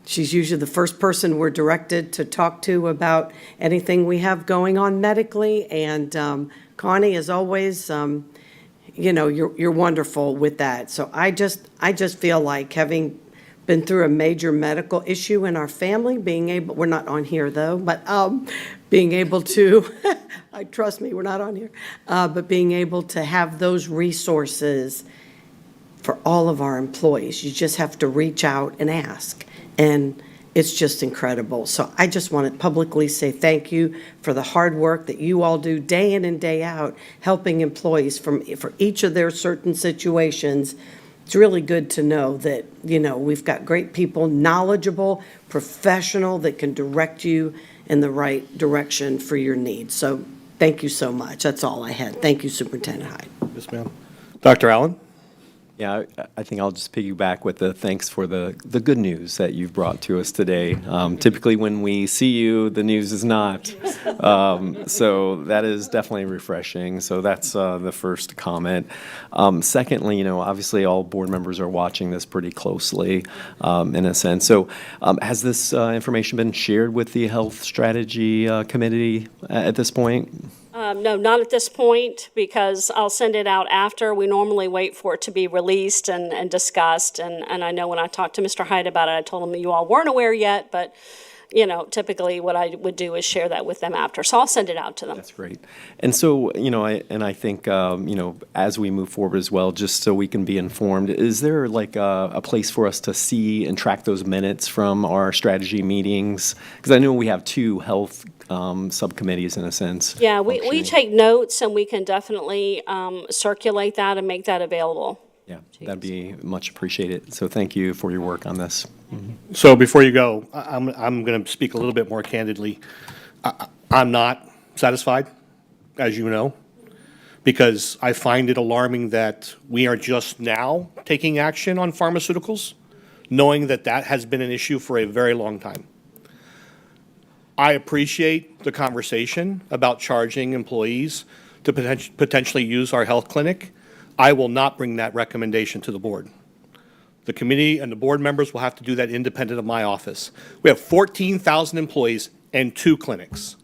She's usually the first person we're directed to talk to about anything we have going on medically. And Connie, as always, you're wonderful with that. So I just feel like having been through a major medical issue in our family, we're not on here though, but being able to, trust me, we're not on here, but being able to have those resources for all of our employees. You just have to reach out and ask. And it's just incredible. So I just want to publicly say thank you for the hard work that you all do day in and day out, helping employees for each of their certain situations. It's really good to know that, we've got great people, knowledgeable, professional, that can direct you in the right direction for your needs. So thank you so much. That's all I had. Thank you, Superintendent Hyde. Yes, ma'am. Dr. Allen? Yeah, I think I'll just piggyback with the thanks for the good news that you've brought to us today. Typically, when we see you, the news is not. So that is definitely refreshing. So that's the first comment. Secondly, obviously all board members are watching this pretty closely in a sense. So has this information been shared with the Health Strategy Committee at this point? No, not at this point, because I'll send it out after. We normally wait for it to be released and discussed. And I know when I talked to Mr. Hyde about it, I told him you all weren't aware yet, but, typically what I would do is share that with them after. So I'll send it out to them. That's great. And so, I think, as we move forward as well, just so we can be informed, is there like a place for us to see and track those minutes from our strategy meetings? Because I know we have two health subcommittees in a sense. Yeah, we functioning. take notes, and we can definitely circulate that and make that available. Yeah, that'd be much appreciated. So thank you for your work on this. So before you go, I'm going to speak a little bit more candidly. I'm not satisfied, as you know. because I find it alarming that we are just now taking action on pharmaceuticals, knowing that that has been an issue for a very long time. I appreciate the conversation about charging employees to potentially use our health clinic. I will not bring that recommendation to the board. The committee and the board members will have to do that independent of my office. We have 14,000 employees and 2 clinics.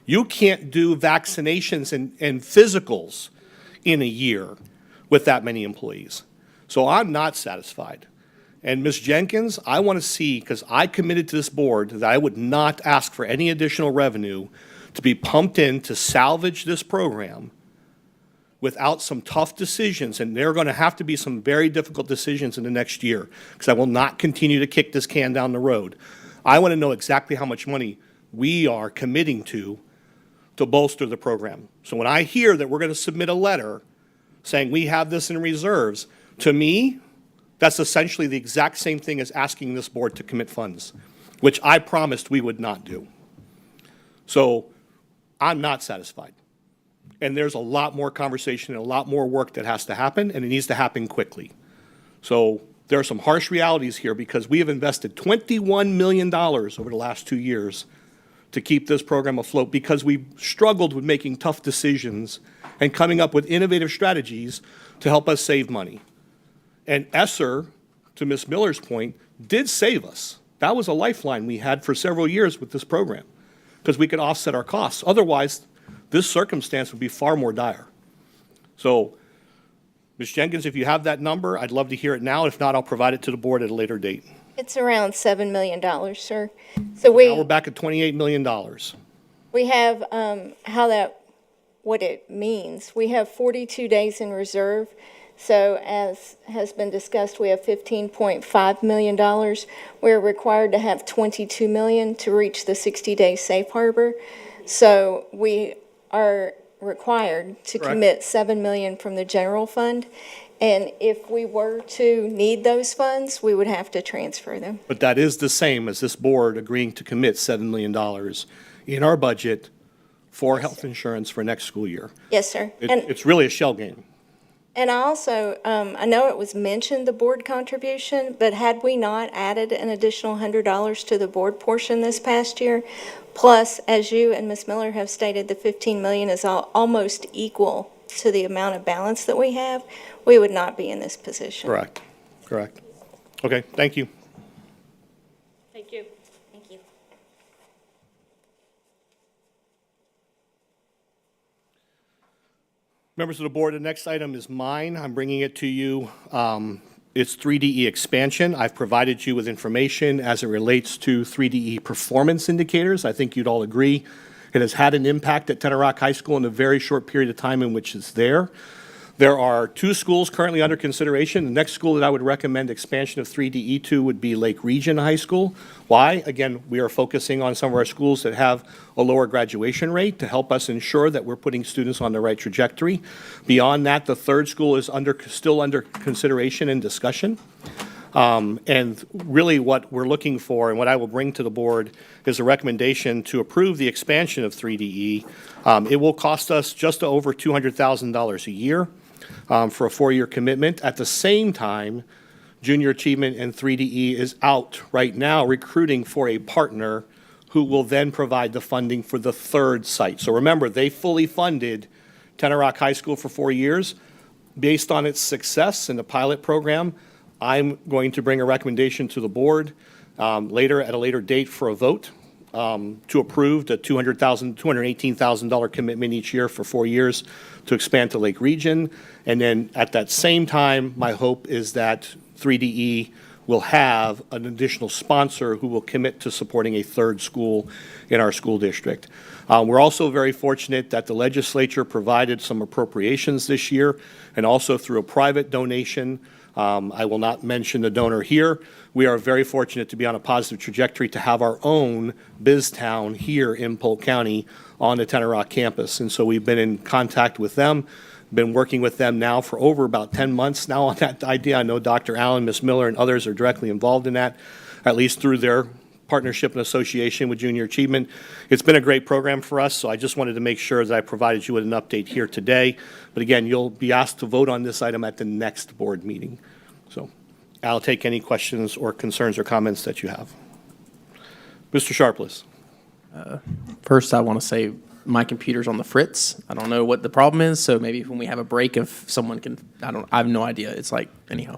You can't do vaccinations and physicals in a year with that many employees. So I'm not satisfied. And Ms. Jenkins, I want to see, because I committed to this board that I would not ask for any additional revenue to be pumped in to salvage this program without some tough decisions, and there are going to have to be some very difficult decisions in the next year, because I will not continue to kick this can down the road. I want to know exactly how much money we are committing to bolster the program. So when I hear that we're going to submit a letter saying we have this in reserves, to me, that's essentially the exact same thing as asking this board to commit funds, which I promised we would not do. So I'm not satisfied. And there's a lot more conversation and a lot more work that has to happen, and it needs to happen quickly. So there are some harsh realities here, because we have invested $21 million over the last 2 years to keep this program afloat, because we struggled with making tough decisions and coming up with innovative strategies to help us save money. And ESSER, to Ms. Miller's point, did save us. That was a lifeline we had for several years with this program, because we could offset our costs. Otherwise, this circumstance would be far more dire. So, Ms. Jenkins, if you have that number, I'd love to hear it now. If not, I'll provide it to the board at a later date. It's around $7 million, sir. So Now we're back at $28 million. we have, what it means. We have 42 days in reserve. So as has been discussed, we have $15.5 million. We're required to have $22 million to reach the 60-day safe harbor. So we are required to Correct. commit $7 million from the general fund. And if we were to need those funds, we would have to transfer them. But that is the same as this board agreeing to commit $7 million in our budget for health insurance for next school year. Yes, sir. It's really a shell game. And I also, I know it was mentioned, the board contribution, but had we not added an additional $100 to the board portion this past year, plus, as you and Ms. Miller have stated, the $15 million is almost equal to the amount of balance that we have, we would not be in this position. Correct. Correct. Okay, thank you. Thank you. Thank you. Members of the board, the next item is mine. I'm bringing it to you. It's 3DE expansion. I've provided you with information as it relates to 3DE performance indicators. I think you'd all agree it has had an impact at Tenor Rock High School in a very short period of time in which it's there. There are 2 schools currently under consideration. The next school that I would recommend expansion of 3DE to would be Lake Region High School. Why? Again, we are focusing on some of our schools that have a lower graduation rate to help us ensure that we're putting students on the right trajectory. Beyond that, the 3rd school is still under consideration and discussion. And really what we're looking for and what I will bring to the board is a recommendation to approve the expansion of 3DE. It will cost us just over $200,000 a year for a 4-year commitment. At the same time, Junior Achievement and 3DE is out right now recruiting for a partner who will then provide the funding for the 3rd site. So remember, they fully funded Tenor Rock High School for 4 years. Based on its success in the pilot program, I'm going to bring a recommendation to the board later at a later date for a vote to approve the $218,000 commitment each year for 4 years to expand to Lake Region. And then at that same time, my hope is that 3DE will have an additional sponsor who will commit to supporting a 3rd school in our school district. We're also very fortunate that the legislature provided some appropriations this year, and also through a private donation. I will not mention the donor here. We are very fortunate to be on a positive trajectory to have our own BizTown here in Polk County on the Tenor Rock campus. And so we've been in contact with them, been working with them now for over about 10 months now on that idea. I know Dr. Allen, Ms. Miller, and others are directly involved in that, at least through their partnership and association with Junior Achievement. It's been a great program for us, so I just wanted to make sure that I provided you with an update here today. But again, you'll be asked to vote on this item at the next board meeting. So I'll take any questions or concerns or comments that you have. Mr. Sharpless. First, I want to say my computer's on the fritz. I don't know what the problem is, so maybe when we have a break, if someone can, I have no idea. It's like, anyhow.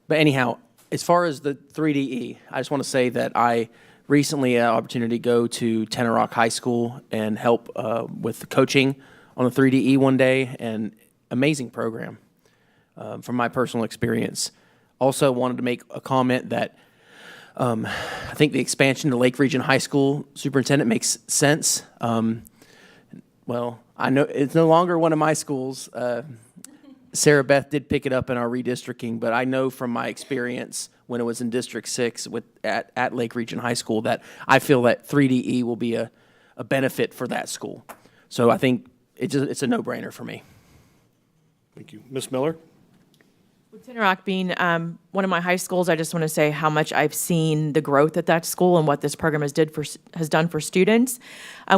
But anyhow, as far as the 3DE, I just want to say that I recently had an opportunity to go to Tenor Rock High School and help with the coaching on the 3DE one day, and amazing program from my personal experience. Also wanted to make a comment that I think the expansion to Lake Region High School superintendent makes sense. Well, I know it's no longer one of my schools. Sarah Beth did pick it up in our redistricting, but I know from my experience when it was in District 6 at Lake Region High School that I feel that 3DE will be a benefit for that school. So I think it's a no-brainer for me. Thank you. Ms. Miller? With Tenor Rock being one of my high schools, I just want to say how much I've seen the growth at that school and what this program has done for students.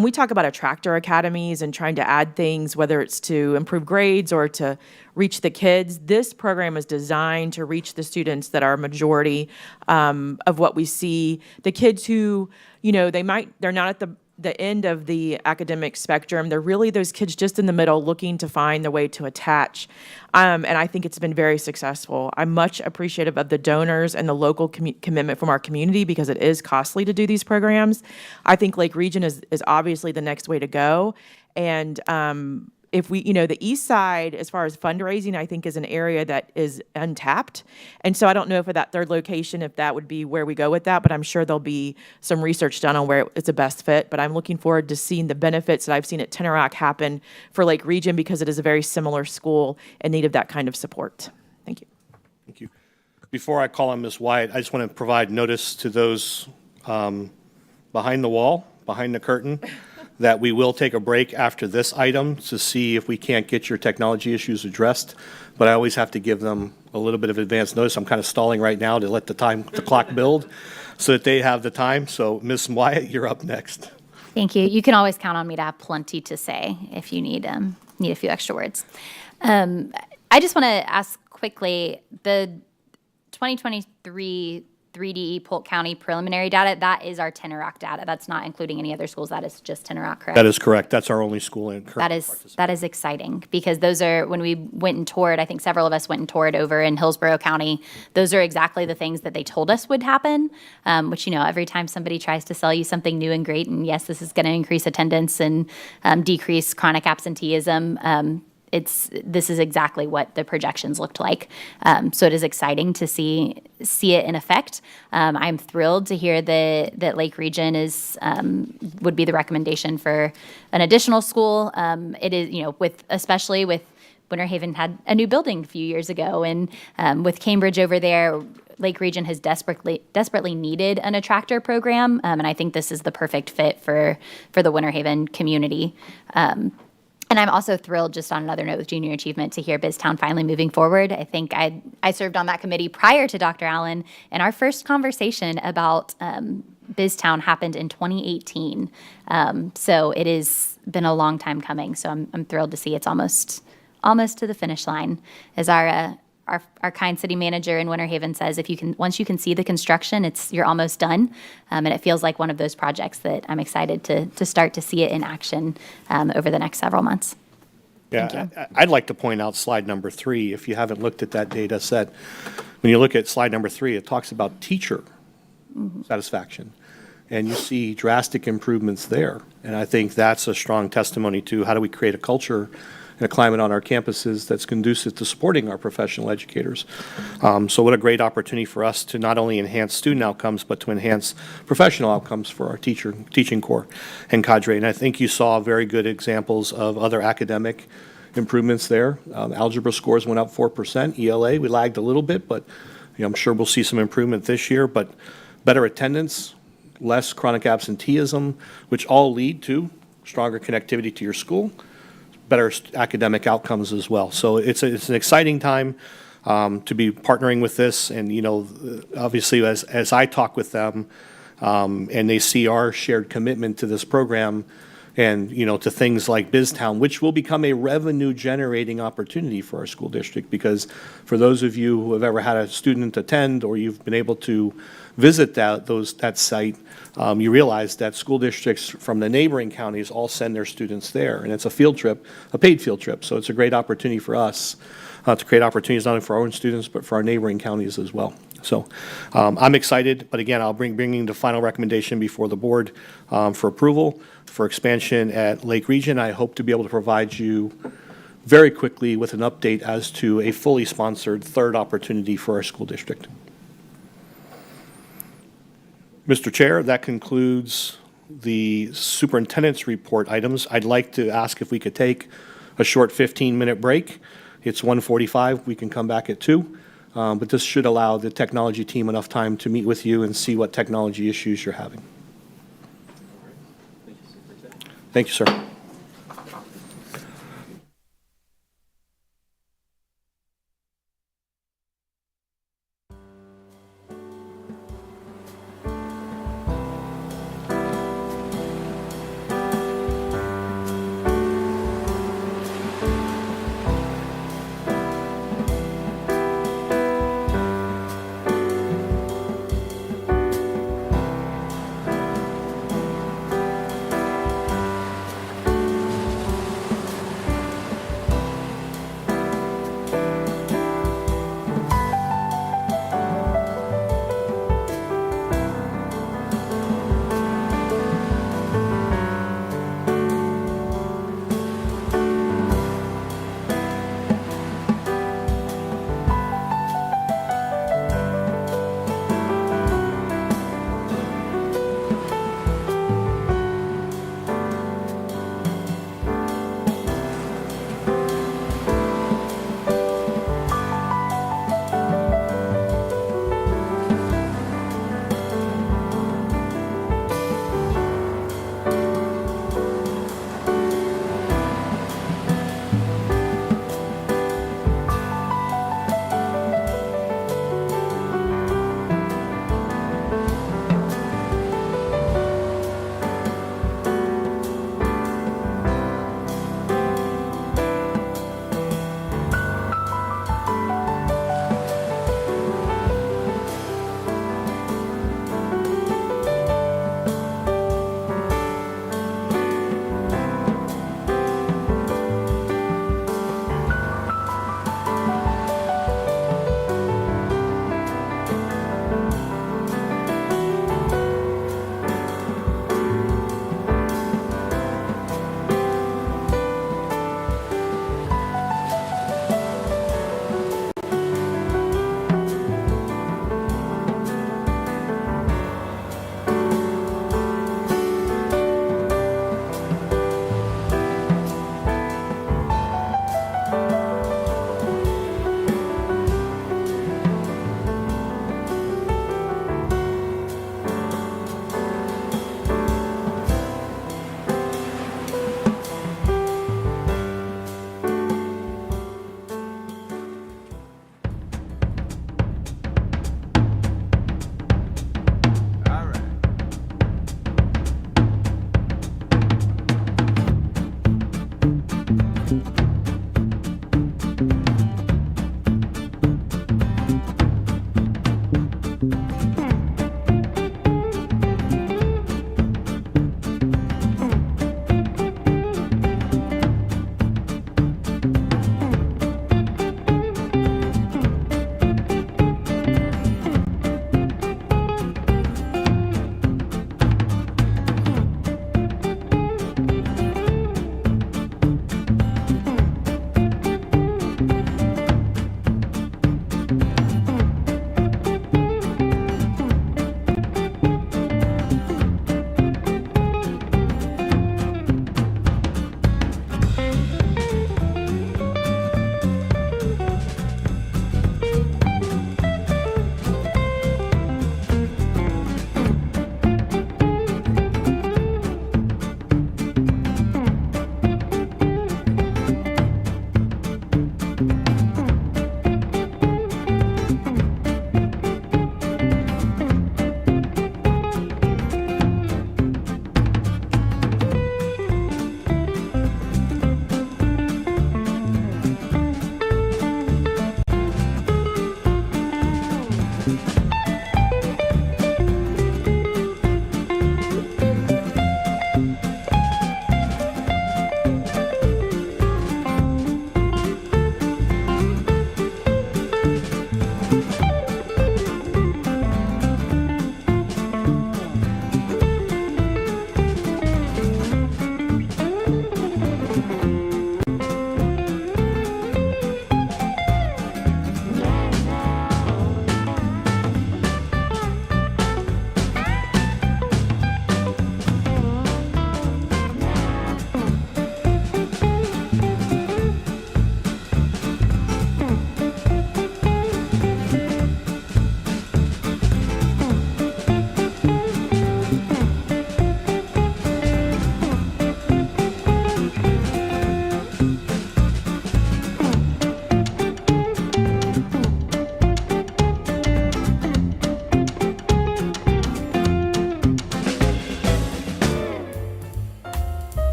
We talk about attractor academies and trying to add things, whether it's to improve grades or to reach the kids. This program is designed to reach the students that are a majority of what we see. The kids who, they're not at the end of the academic spectrum. They're really those kids just in the middle looking to find the way to attach. And I think it's been very successful. I'm much appreciative of the donors and the local commitment from our community because it is costly to do these programs. I think Lake Region is obviously the next way to go. And if we, the east side, as far as fundraising, I think is an area that is untapped. And so I don't know if at that third location, if that would be where we go with that, but I'm sure there'll be some research done on where it's a best fit. But I'm looking forward to seeing the benefits that I've seen at Tenor Rock happen for Lake Region because it is a very similar school in need of that kind of support. Thank you. Thank you. Before I call on Ms. Wyatt, I just want to provide notice to those behind the wall, behind the curtain, that we will take a break after this item to see if we can't get your technology issues addressed. But I always have to give them a little bit of advance notice. I'm kind of stalling right now to let the clock build so that they have the time. So Ms. Wyatt, you're up next. Thank you. You can always count on me to have plenty to say if you need a few extra words. I just want to ask quickly, the 2023 3DE Polk County preliminary data, that is our Tenor Rock data. That's not including any other schools. That is just Tenor Rock, correct? That is correct. That's our only school in current That is exciting because those are, when we went and toured, I think several of us went and toured over in Hillsborough County, those are exactly the things that they told us would happen, which, every time somebody tries to sell you something new and great, and yes, this is going to increase attendance and decrease chronic absenteeism, this is exactly what the projections looked like. So it is exciting to see it in effect. I'm thrilled to hear that Lake Region would be the recommendation for an additional school. It is, especially with Winter Haven had a new building a few years ago, and with Cambridge over there, Lake Region has desperately needed an attractor program, and I think this is the perfect fit for the Winter Haven community. And I'm also thrilled, just on another note with Junior Achievement, to hear BizTown finally moving forward. I think I served on that committee prior to Dr. Allen, and our first conversation about BizTown happened in 2018. So it has been a long time coming. So I'm thrilled to see it's almost to the finish line. As our kind city manager in Winter Haven says, once you can see the construction, you're almost done. And it feels like one of those projects that I'm excited to start to see it in action over the next several months. Yeah, I'd like to point out slide number 3. If you haven't looked at that data set, when you look at slide number 3, it talks about teacher satisfaction. And you see drastic improvements there. And I think that's a strong testimony to how do we create a culture and a climate on our campuses that's conducive to supporting our professional educators. So what a great opportunity for us to not only enhance student outcomes, but to enhance professional outcomes for our teaching corps and cadre. And I think you saw very good examples of other academic improvements there. Algebra scores went up 4%. ELA, we lagged a little bit, but I'm sure we'll see some improvement this year. But better attendance, less chronic absenteeism, which all lead to stronger connectivity to your school, better academic outcomes as well. So it's an exciting time. to be partnering with this. And, obviously, as I talk with them, and they see our shared commitment to this program and, to things like BizTown, which will become a revenue-generating opportunity for our school district, because for those of you who have ever had a student attend or you've been able to visit that site, you realize that school districts from the neighboring counties all send their students there, and it's a field trip, a paid field trip. So it's a great opportunity for us to create opportunities not only for our own students, but for our neighboring counties as well. So I'm excited, but again, I'll bringing the final recommendation before the board for approval for expansion at Lake Region. I hope to be able to provide you very quickly with an update as to a fully sponsored third opportunity for our school district. Mr. Chair, that concludes the superintendent's report items. I'd like to ask if we could take a short 15-minute break. It's 1:45. We can come back at 2. But this should allow the technology team enough time to meet with you and see what technology issues you're having. Thank you, sir.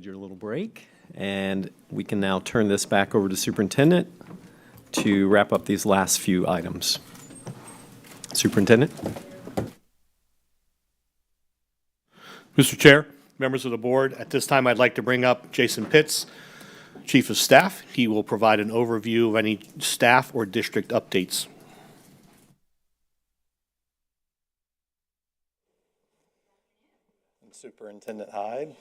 Your little break, and we can now turn this back over to Superintendent to wrap up these last few items. Superintendent? Mr. Chair, members of the board, at this time I'd like to bring up Jason Pitts, Chief of Staff. He will provide an overview of any staff or district updates. Superintendent Hyde.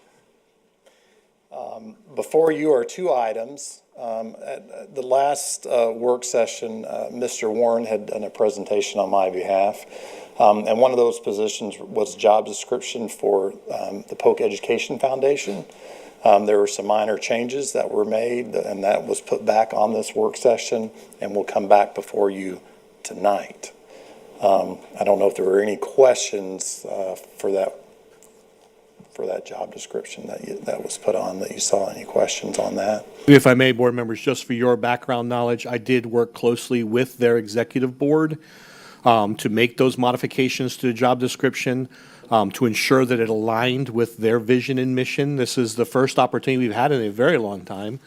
Before you are two items. At the last work session, Mr. Warren had done a presentation on my behalf. And one of those positions was job description for the Polk Education Foundation. There were some minor changes that were made, and that was put back on this work session and will come back before you tonight. I don't know if there were any questions for that job description that was put on, that you saw any questions on that? If I may, board members, just for your background knowledge, I did work closely with their executive board to make those modifications to the job description to ensure that it aligned with their vision and mission. This is the first opportunity we've had in a very long time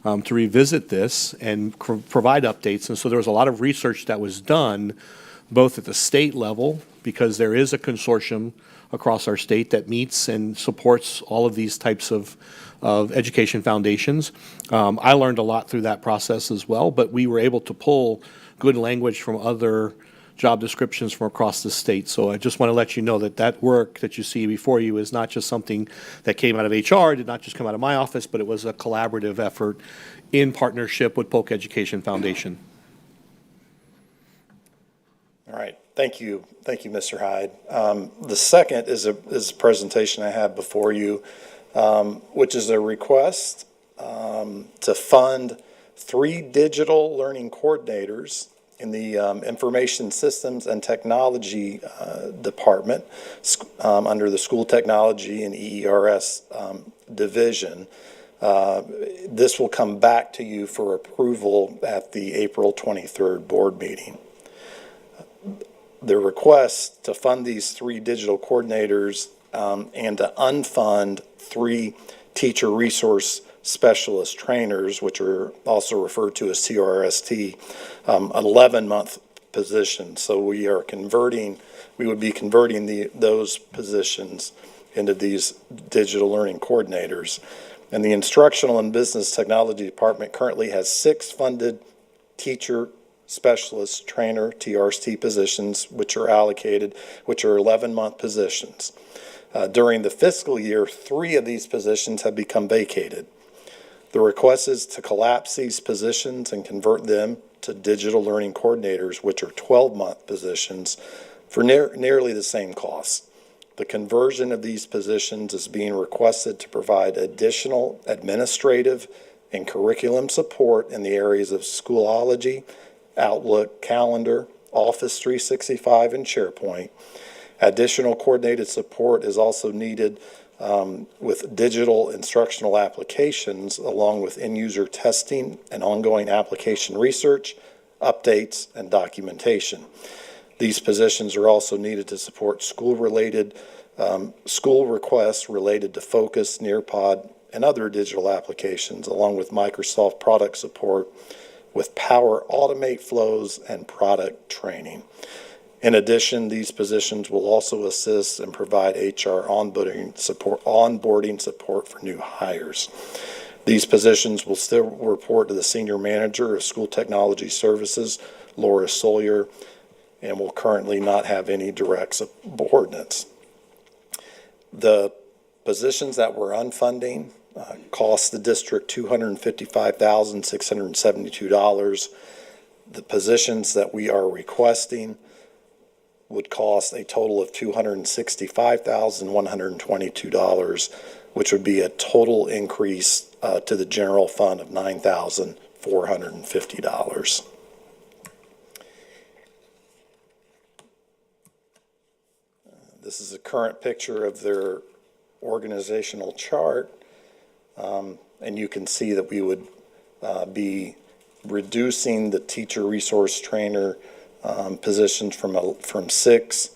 to revisit this and provide updates. And so there was a lot of research that was done both at the state level, because there is a consortium across our state that meets and supports all of these types of education foundations. I learned a lot through that process as well, but we were able to pull good language from other job descriptions from across the state. So I just want to let you know that that work that you see before you is not just something that came out of HR, did not just come out of my office, but it was a collaborative effort in partnership with Polk Education Foundation. All right. Thank you. Thank you, Mr. Hyde. The second is a presentation I have before you, which is a request to fund 3 digital learning coordinators in the Information Systems and Technology Department under the School Technology and EERS division. This will come back to you for approval at the April 23rd board meeting. The request to fund these 3 digital coordinators and to unfund 3 teacher resource specialist trainers, which are also referred to as CRST, 11-month positions. So we would be converting those positions into these digital learning coordinators. And the Instructional and Business Technology Department currently has 6 funded teacher specialist trainer TRST positions, which are allocated, which are 11-month positions. During the fiscal year, 3 of these positions have become vacated. The request is to collapse these positions and convert them to digital learning coordinators, which are 12-month positions, for nearly the same cost. The conversion of these positions is being requested to provide additional administrative and curriculum support in the areas of Schoology, Outlook, Calendar, Office 365, and SharePoint. Additional coordinated support is also needed with digital instructional applications, along with end-user testing and ongoing application research, updates, and documentation. These positions are also needed to support school requests related to Focus, Nearpod, and other digital applications, along with Microsoft product support with Power Automate flows and product training. In addition, these positions will also assist and provide HR onboarding support for new hires. These positions will still report to the Senior Manager of School Technology Services, Laura Sawyer, and will currently not have any direct subordinates. The positions that we're unfunding cost the district $255,672. The positions that we are requesting would cost a total of $265,122, which would be a total increase to the general fund of $9,450. This is a current picture of their organizational chart. And you can see that we would be reducing the teacher resource trainer positions from 6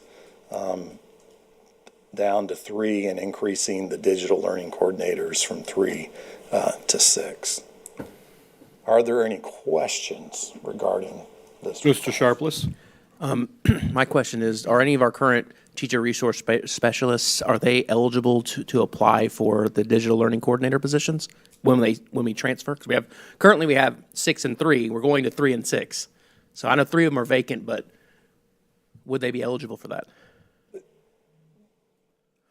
down to 3 and increasing the digital learning coordinators from 3 to 6. Are there any questions regarding this? Mr. Sharpless? My question is, are any of our current teacher resource specialists, are they eligible to apply for the digital learning coordinator positions when we transfer? Because currently we have 6 and 3. We're going to 3 and 6. So I know 3 of them are vacant, but would they be eligible for that?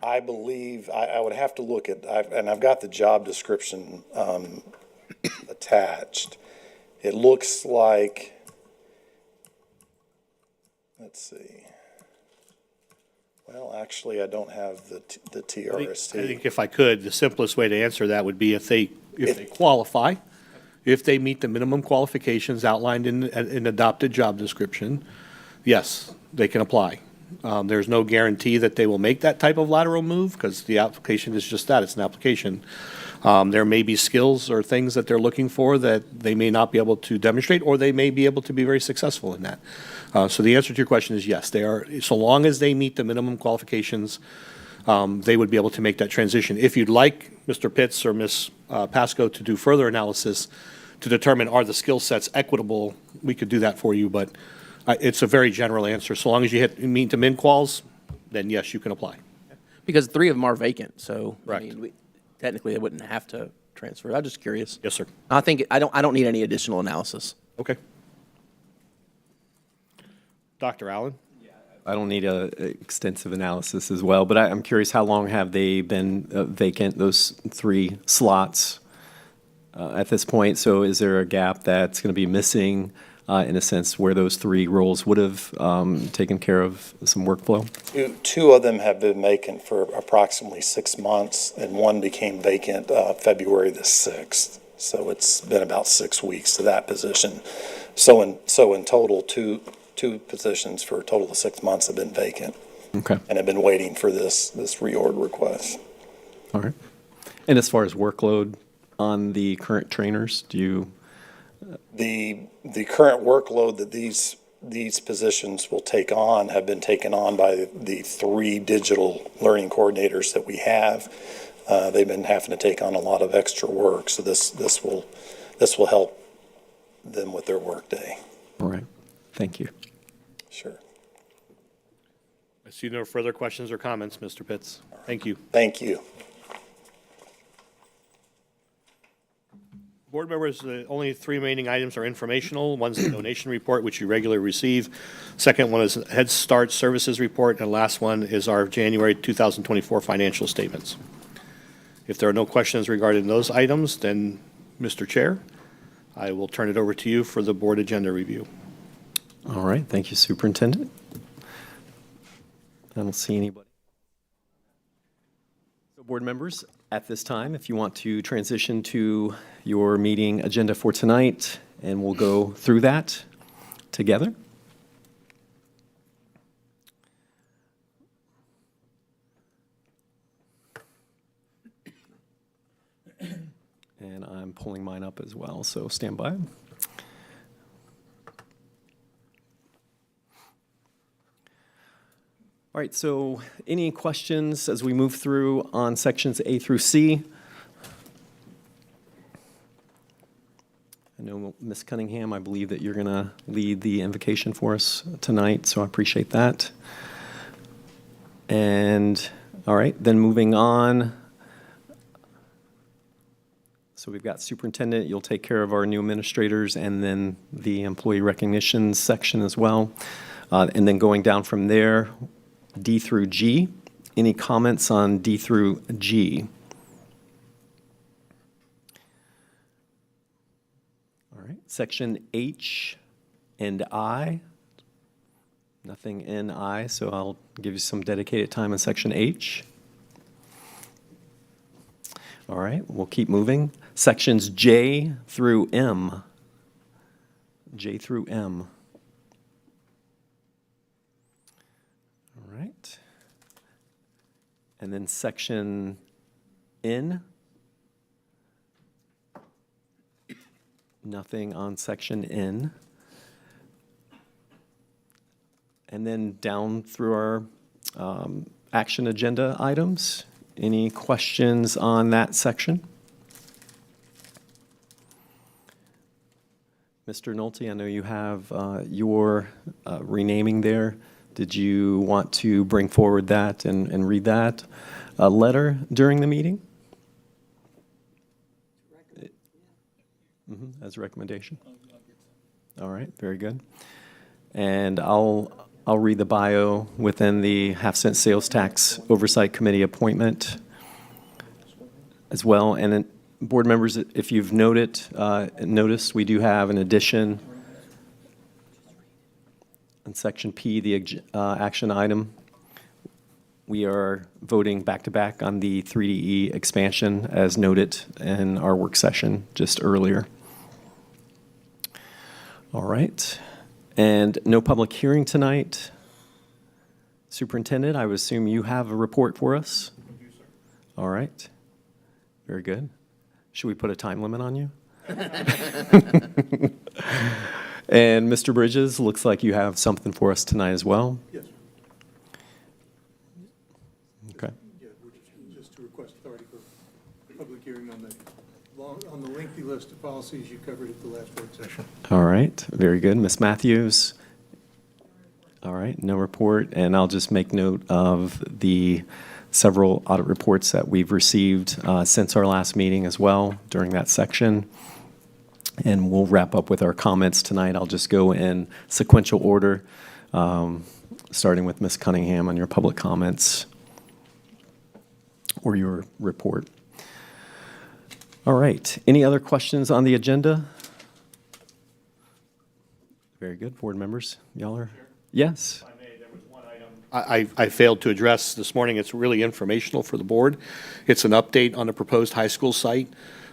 I believe, I would have to look at, and I've got the job description attached. It looks like, let's see. Well, actually, I don't have the TRST. I think if I could, the simplest way to answer that would be if they qualify, if they meet the minimum qualifications outlined in an adopted job description, yes, they can apply. There's no guarantee that they will make that type of lateral move because the application is just that, it's an application. There may be skills or things that they're looking for that they may not be able to demonstrate, or they may be able to be very successful in that. So the answer to your question is yes, they are, so long as they meet the minimum qualifications, they would be able to make that transition. If you'd like Mr. Pitts or Ms. Pasco to do further analysis to determine are the skill sets equitable, we could do that for you, but it's a very general answer. So long as you meet the min quals, then yes, you can apply. Because 3 of them are vacant, so Correct. I mean, technically they wouldn't have to transfer. I'm just curious. Yes, sir. I think I don't need any additional analysis. Okay. Dr. Allen? I don't need a extensive analysis as well, but I'm curious, how long have they been vacant, those 3 slots at this point? So is there a gap that's going to be missing in a sense where those 3 roles would have taken care of some workflow? 2 of them have been vacant for approximately 6 months, and 1 became vacant February the 6th. So it's been about 6 weeks to that position. So in total, two positions for a total of 6 months have been vacant. Okay. And have been waiting for this reorg request. All right. And as far as workload on the current trainers, do you? The current workload that these positions will take on have been taken on by the 3 digital learning coordinators that we have. They've been having to take on a lot of extra work, so this will help them with their workday. All right. Thank you. Sure. I see no further questions or comments, Mr. Pitts. Thank you. Thank you. Board members, the only 3 remaining items are informational. One's the donation report, which you regularly receive. Second one is Head Start Services report, and the last one is our January 2024 financial statements. If there are no questions regarding those items, then, Mr. Chair, I will turn it over to you for the board agenda review. All right. Thank you, Superintendent. I don't see anybody. So, board members, at this time, if you want to transition to your meeting agenda for tonight, and we'll go through that together. And I'm pulling mine up as well, so stand by. All right, so any questions as we move through on sections A through C? I know, Ms. Cunningham, I believe that you're going to lead the invocation for us tonight, so I appreciate that. And, all right, then moving on. So we've got superintendent, you'll take care of our new administrators, and then the employee recognition section as well. And then going down from there, D through G. Any comments on D through G? All right, section H and I. Nothing in I, so I'll give you some dedicated time in section H. All right, we'll keep moving. Sections J through M. J through M. All right. And then section N. Nothing on section N. And then down through our action agenda items. Any questions on that section? Mr. Nolte, I know you have your renaming there. Did you want to bring forward that and read that letter during the meeting? As a recommendation? All right, very good. And I'll read the bio within the half-cent sales tax oversight committee appointment as well. And then, board members, if you've noticed, we do have an addition in section P, the action item. We are voting back-to-back on the 3DE expansion as noted in our work session just earlier. All right. And no public hearing tonight. Superintendent, I would assume you have a report for us? All right. Very good. Should we put a time limit on you? And Mr. Bridges, looks like you have something for us tonight as well. Yes. Okay. Yeah, we're just to request authority for public hearing on the lengthy list of policies you covered at the last work session. All right, very good. Ms. Matthews? All right, no report, and I'll just make note of the several audit reports that we've received since our last meeting as well during that section. And we'll wrap up with our comments tonight. I'll just go in sequential order, starting with Ms. Cunningham on your public comments or your report. All right, any other questions on the agenda? Very good, board members, y'all are? Yes. I failed to address this morning. It's really informational for the board. It's an update on the proposed high school site.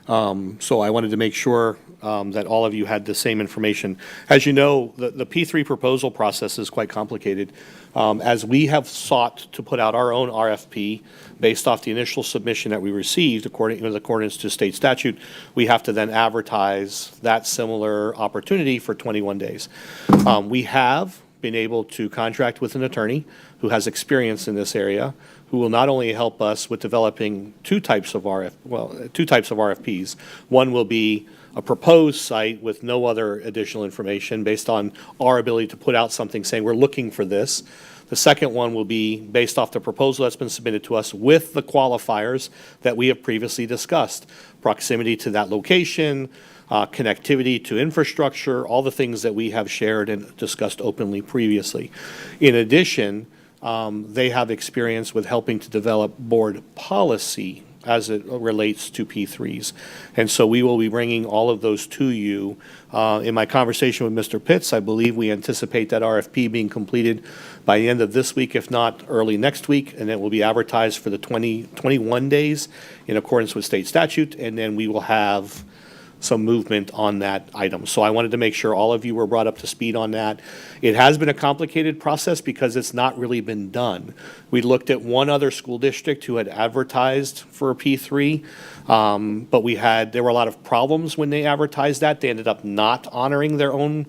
So I wanted to make sure that all of you had the same information. As you know, the P3 proposal process is quite complicated. As we have sought to put out our own RFP based off the initial submission that we received, in accordance to state statute, we have to then advertise that similar opportunity for 21 days. We have been able to contract with an attorney who has experience in this area, who will not only help us with developing two types of RFPs. One will be a proposed site with no other additional information based on our ability to put out something saying we're looking for this. The second one will be based off the proposal that's been submitted to us with the qualifiers that we have previously discussed. Proximity to that location, connectivity to infrastructure, all the things that we have shared and discussed openly previously. In addition, they have experience with helping to develop board policy as it relates to P3s. And so we will be bringing all of those to you. In my conversation with Mr. Pitts, I believe we anticipate that RFP being completed by the end of this week, if not early next week, and it will be advertised for the 21 days in accordance with state statute, and then we will have some movement on that item. So I wanted to make sure all of you were brought up to speed on that. It has been a complicated process because it's not really been done. We looked at one other school district who had advertised for a P3, but there were a lot of problems when they advertised that. They ended up not honoring their own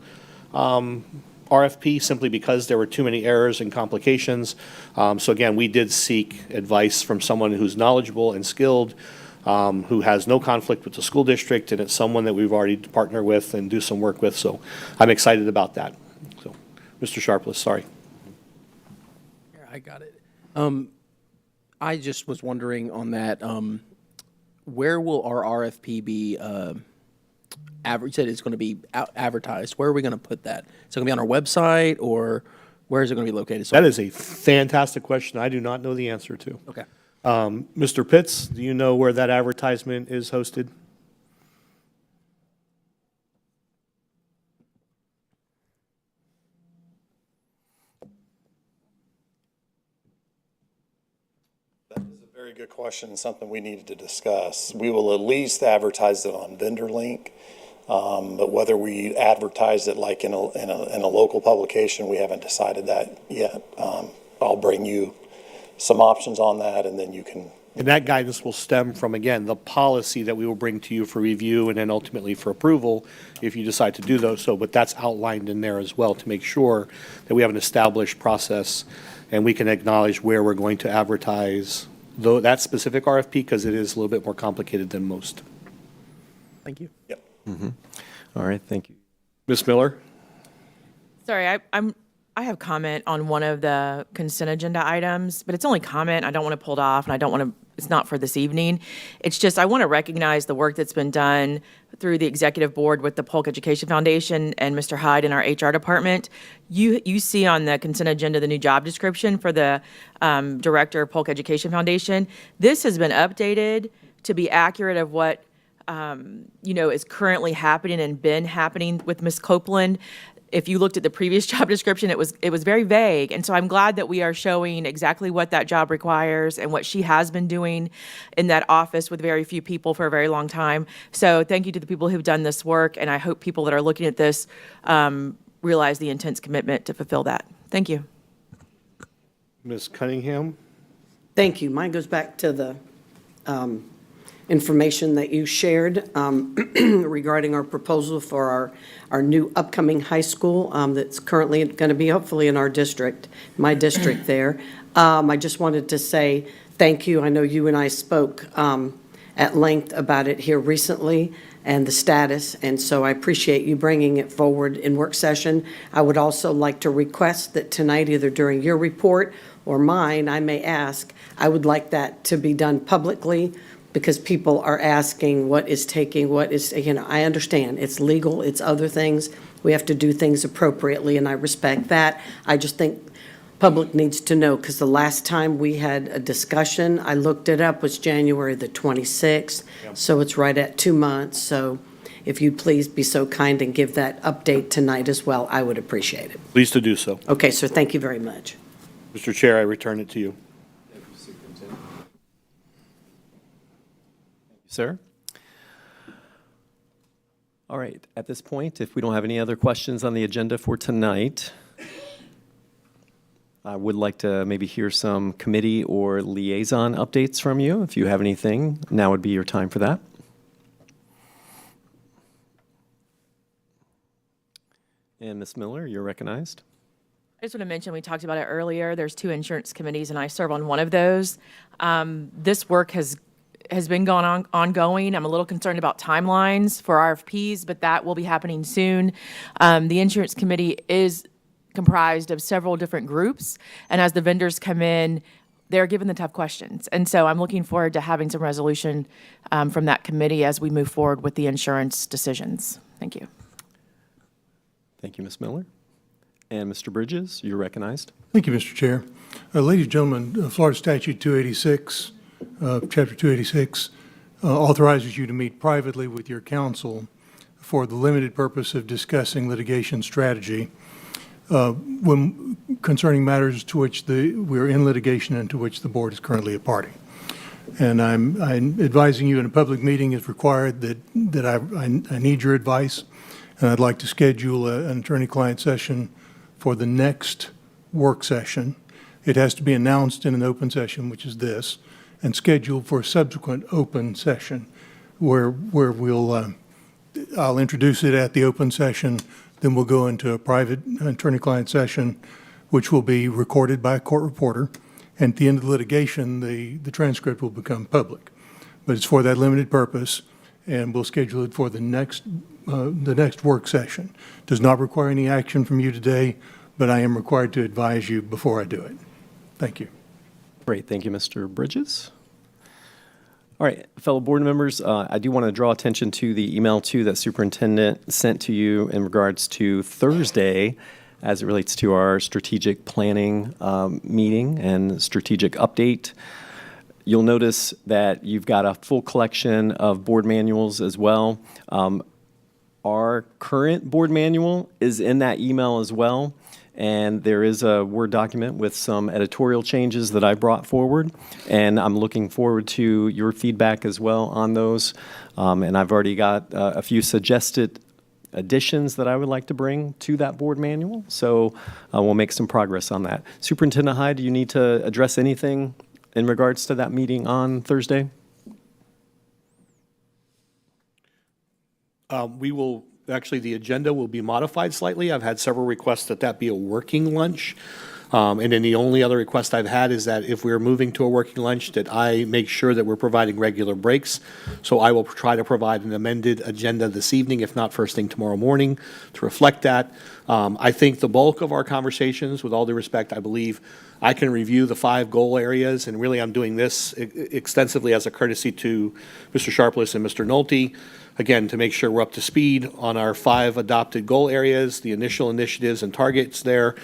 RFP simply because there were too many errors and complications. So again, we did seek advice from someone who's knowledgeable and skilled, who has no conflict with the school district, and it's someone that we've already partnered with and do some work with. So I'm excited about that. So, Mr. Sharpless, sorry. Here, I got it. I just was wondering on that, where will our RFP be, you said it's going to be advertised. Where are we going to put that? Is it going to be on our website, or where is it going to be located? That is a fantastic question I do not know the answer to. Okay. Mr. Pitts, do you know where that advertisement is hosted? That is a very good question, something we needed to discuss. We will at least advertise it on Vendor Link, but whether we advertise it like in a local publication, we haven't decided that yet. I'll bring you some options on that, and then you can And that guidance will stem from, again, the policy that we will bring to you for review and then ultimately for approval if you decide to do those. So, but that's outlined in there as well to make sure that we have an established process and we can acknowledge where we're going to advertise that specific RFP, because it is a little bit more complicated than most. Thank you. Yep. All right, thank you. Ms. Miller? Sorry, I have comment on one of the consent agenda items, but it's only comment. I don't want to pull it off, and I don't want to, it's not for this evening. It's just, I want to recognize the work that's been done through the executive board with the Polk Education Foundation and Mr. Hyde in our HR department. You see on the consent agenda the new job description for the director of Polk Education Foundation. This has been updated to be accurate of what is currently happening and been happening with Ms. Copeland. If you looked at the previous job description, it was very vague. And so I'm glad that we are showing exactly what that job requires and what she has been doing in that office with very few people for a very long time. So thank you to the people who've done this work, and I hope people that are looking at this realize the intense commitment to fulfill that. Thank you. Ms. Cunningham? Thank you. Mine goes back to the information that you shared regarding our proposal for our new upcoming high school that's currently going to be hopefully in our district, my district there. I just wanted to say thank you. I know you and I spoke at length about it here recently and the status, and so I appreciate you bringing it forward in work session. I would also like to request that tonight, either during your report or mine, I may ask, I would like that to be done publicly, because people are asking what is, I understand, it's legal, it's other things. We have to do things appropriately, and I respect that. I just think public needs to know, because the last time we had a discussion, I looked it up, was January the 26th, so it's right at 2 months. So if you'd please be so kind and give that update tonight as well, I would appreciate it. Pleased to do so. Okay, sir, thank you very much. Mr. Chair, I return it to you. Sir? All right, at this point, if we don't have any other questions on the agenda for tonight, I would like to maybe hear some committee or liaison updates from you. If you have anything, now would be your time for that. And Ms. Miller, you're recognized. I just want to mention, we talked about it earlier, there's 2 insurance committees, and I serve on one of those. This work has been ongoing. I'm a little concerned about timelines for RFPs, but that will be happening soon. The insurance committee is comprised of several different groups, and as the vendors come in, they're given the tough questions. And so I'm looking forward to having some resolution from that committee as we move forward with the insurance decisions. Thank you. Thank you, Ms. Miller. And Mr. Bridges, you're recognized. Thank you, Mr. Chair. Ladies and gentlemen, Florida Statute 286, Chapter 286, authorizes you to meet privately with your counsel for the limited purpose of discussing litigation strategy when concerning matters to which we're in litigation and to which the board is currently a party. And I'm advising you in a public meeting is required that I need your advice, and I'd like to schedule an attorney-client session for the next work session. It has to be announced in an open session, which is this, and scheduled for a subsequent open session where I'll introduce it at the open session, then we'll go into a private attorney-client session, which will be recorded by a court reporter. And at the end of the litigation, the transcript will become public. But it's for that limited purpose, and we'll schedule it for the next work session. Does not require any action from you today, but I am required to advise you before I do it. Thank you. Great, thank you, Mr. Bridges. All right, fellow board members, I do want to draw attention to the email too that superintendent sent to you in regards to Thursday as it relates to our strategic planning meeting and strategic update. You'll notice that you've got a full collection of board manuals as well. Our current board manual is in that email as well. And there is a Word document with some editorial changes that I brought forward. And I'm looking forward to your feedback as well on those. And I've already got a few suggested additions that I would like to bring to that board manual. So we'll make some progress on that. Superintendent Hyde, do you need to address anything in regards to that meeting on Thursday? We will, actually, the agenda will be modified slightly. I've had several requests that that be a working lunch. And then the only other request I've had is that if we're moving to a working lunch, that I make sure that we're providing regular breaks. So I will try to provide an amended agenda this evening, if not first thing tomorrow morning, to reflect that. I think the bulk of our conversations, with all due respect, I believe I can review the 5 goal areas, and really I'm doing this extensively as a courtesy to Mr. Sharpless and Mr. Nolte, again, to make sure we're up to speed on our 5 adopted goal areas, the initial initiatives and targets there.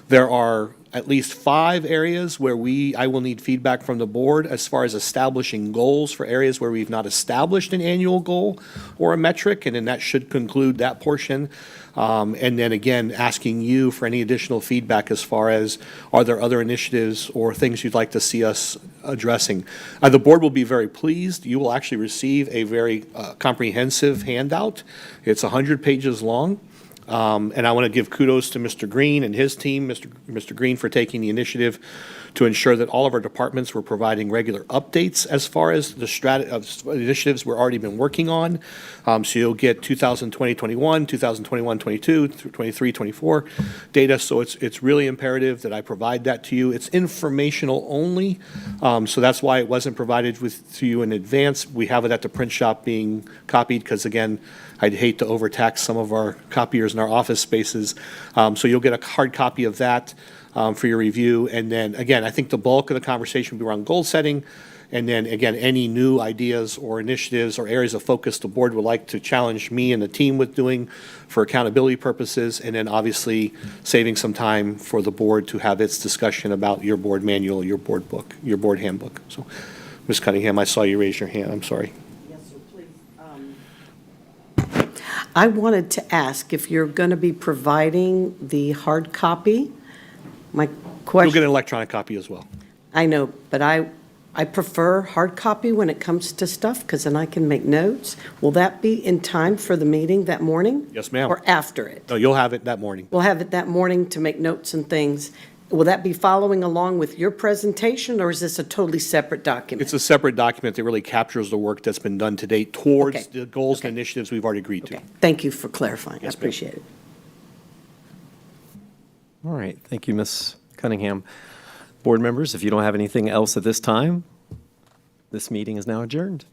There are at least 5 areas where I will need feedback from the board as far as establishing goals for areas where we've not established an annual goal or a metric, and then that should conclude that portion. And then again, asking you for any additional feedback as far as, are there other initiatives or things you'd like to see us addressing? The board will be very pleased. You will actually receive a very comprehensive handout. It's 100 pages long. And I want to give kudos to Mr. Green and his team, Mr. Green for taking the initiative to ensure that all of our departments were providing regular updates as far as the initiatives we're already been working on. So you'll get 2020-21, 2021-22, 23-24 data. So it's really imperative that I provide that to you. It's informational only, so that's why it wasn't provided to you in advance. We have it at the print shop being copied because, again, I'd hate to overtax some of our copiers in our office spaces. So you'll get a hard copy of that for your review. And then, again, I think the bulk of the conversation will be around goal setting. And then, again, any new ideas or initiatives or areas of focus the board would like to challenge me and the team with doing for accountability purposes. And then, obviously, saving some time for the board to have its discussion about your board manual, your board book, your board handbook. So, Ms. Cunningham, I saw you raise your hand. I'm sorry. Yes, sir, please. I wanted to ask if you're going to be providing the hard copy. My question. You'll get an electronic copy as well. I know, but I prefer hard copy when it comes to stuff because then I can make notes. Will that be in time for the meeting that morning? Yes, ma'am. Or after it? No, you'll have it that morning. We'll have it that morning to make notes and things. Will that be following along with your presentation, or is this a totally separate document? It's a separate document that really captures the work that's been done to date towards Okay. the goals and initiatives we've already agreed to. Okay. Thank you for clarifying. I Yes, ma'am. appreciate it. All right, thank you, Ms. Cunningham. Board members, if you don't have anything else at this time, this meeting is now adjourned.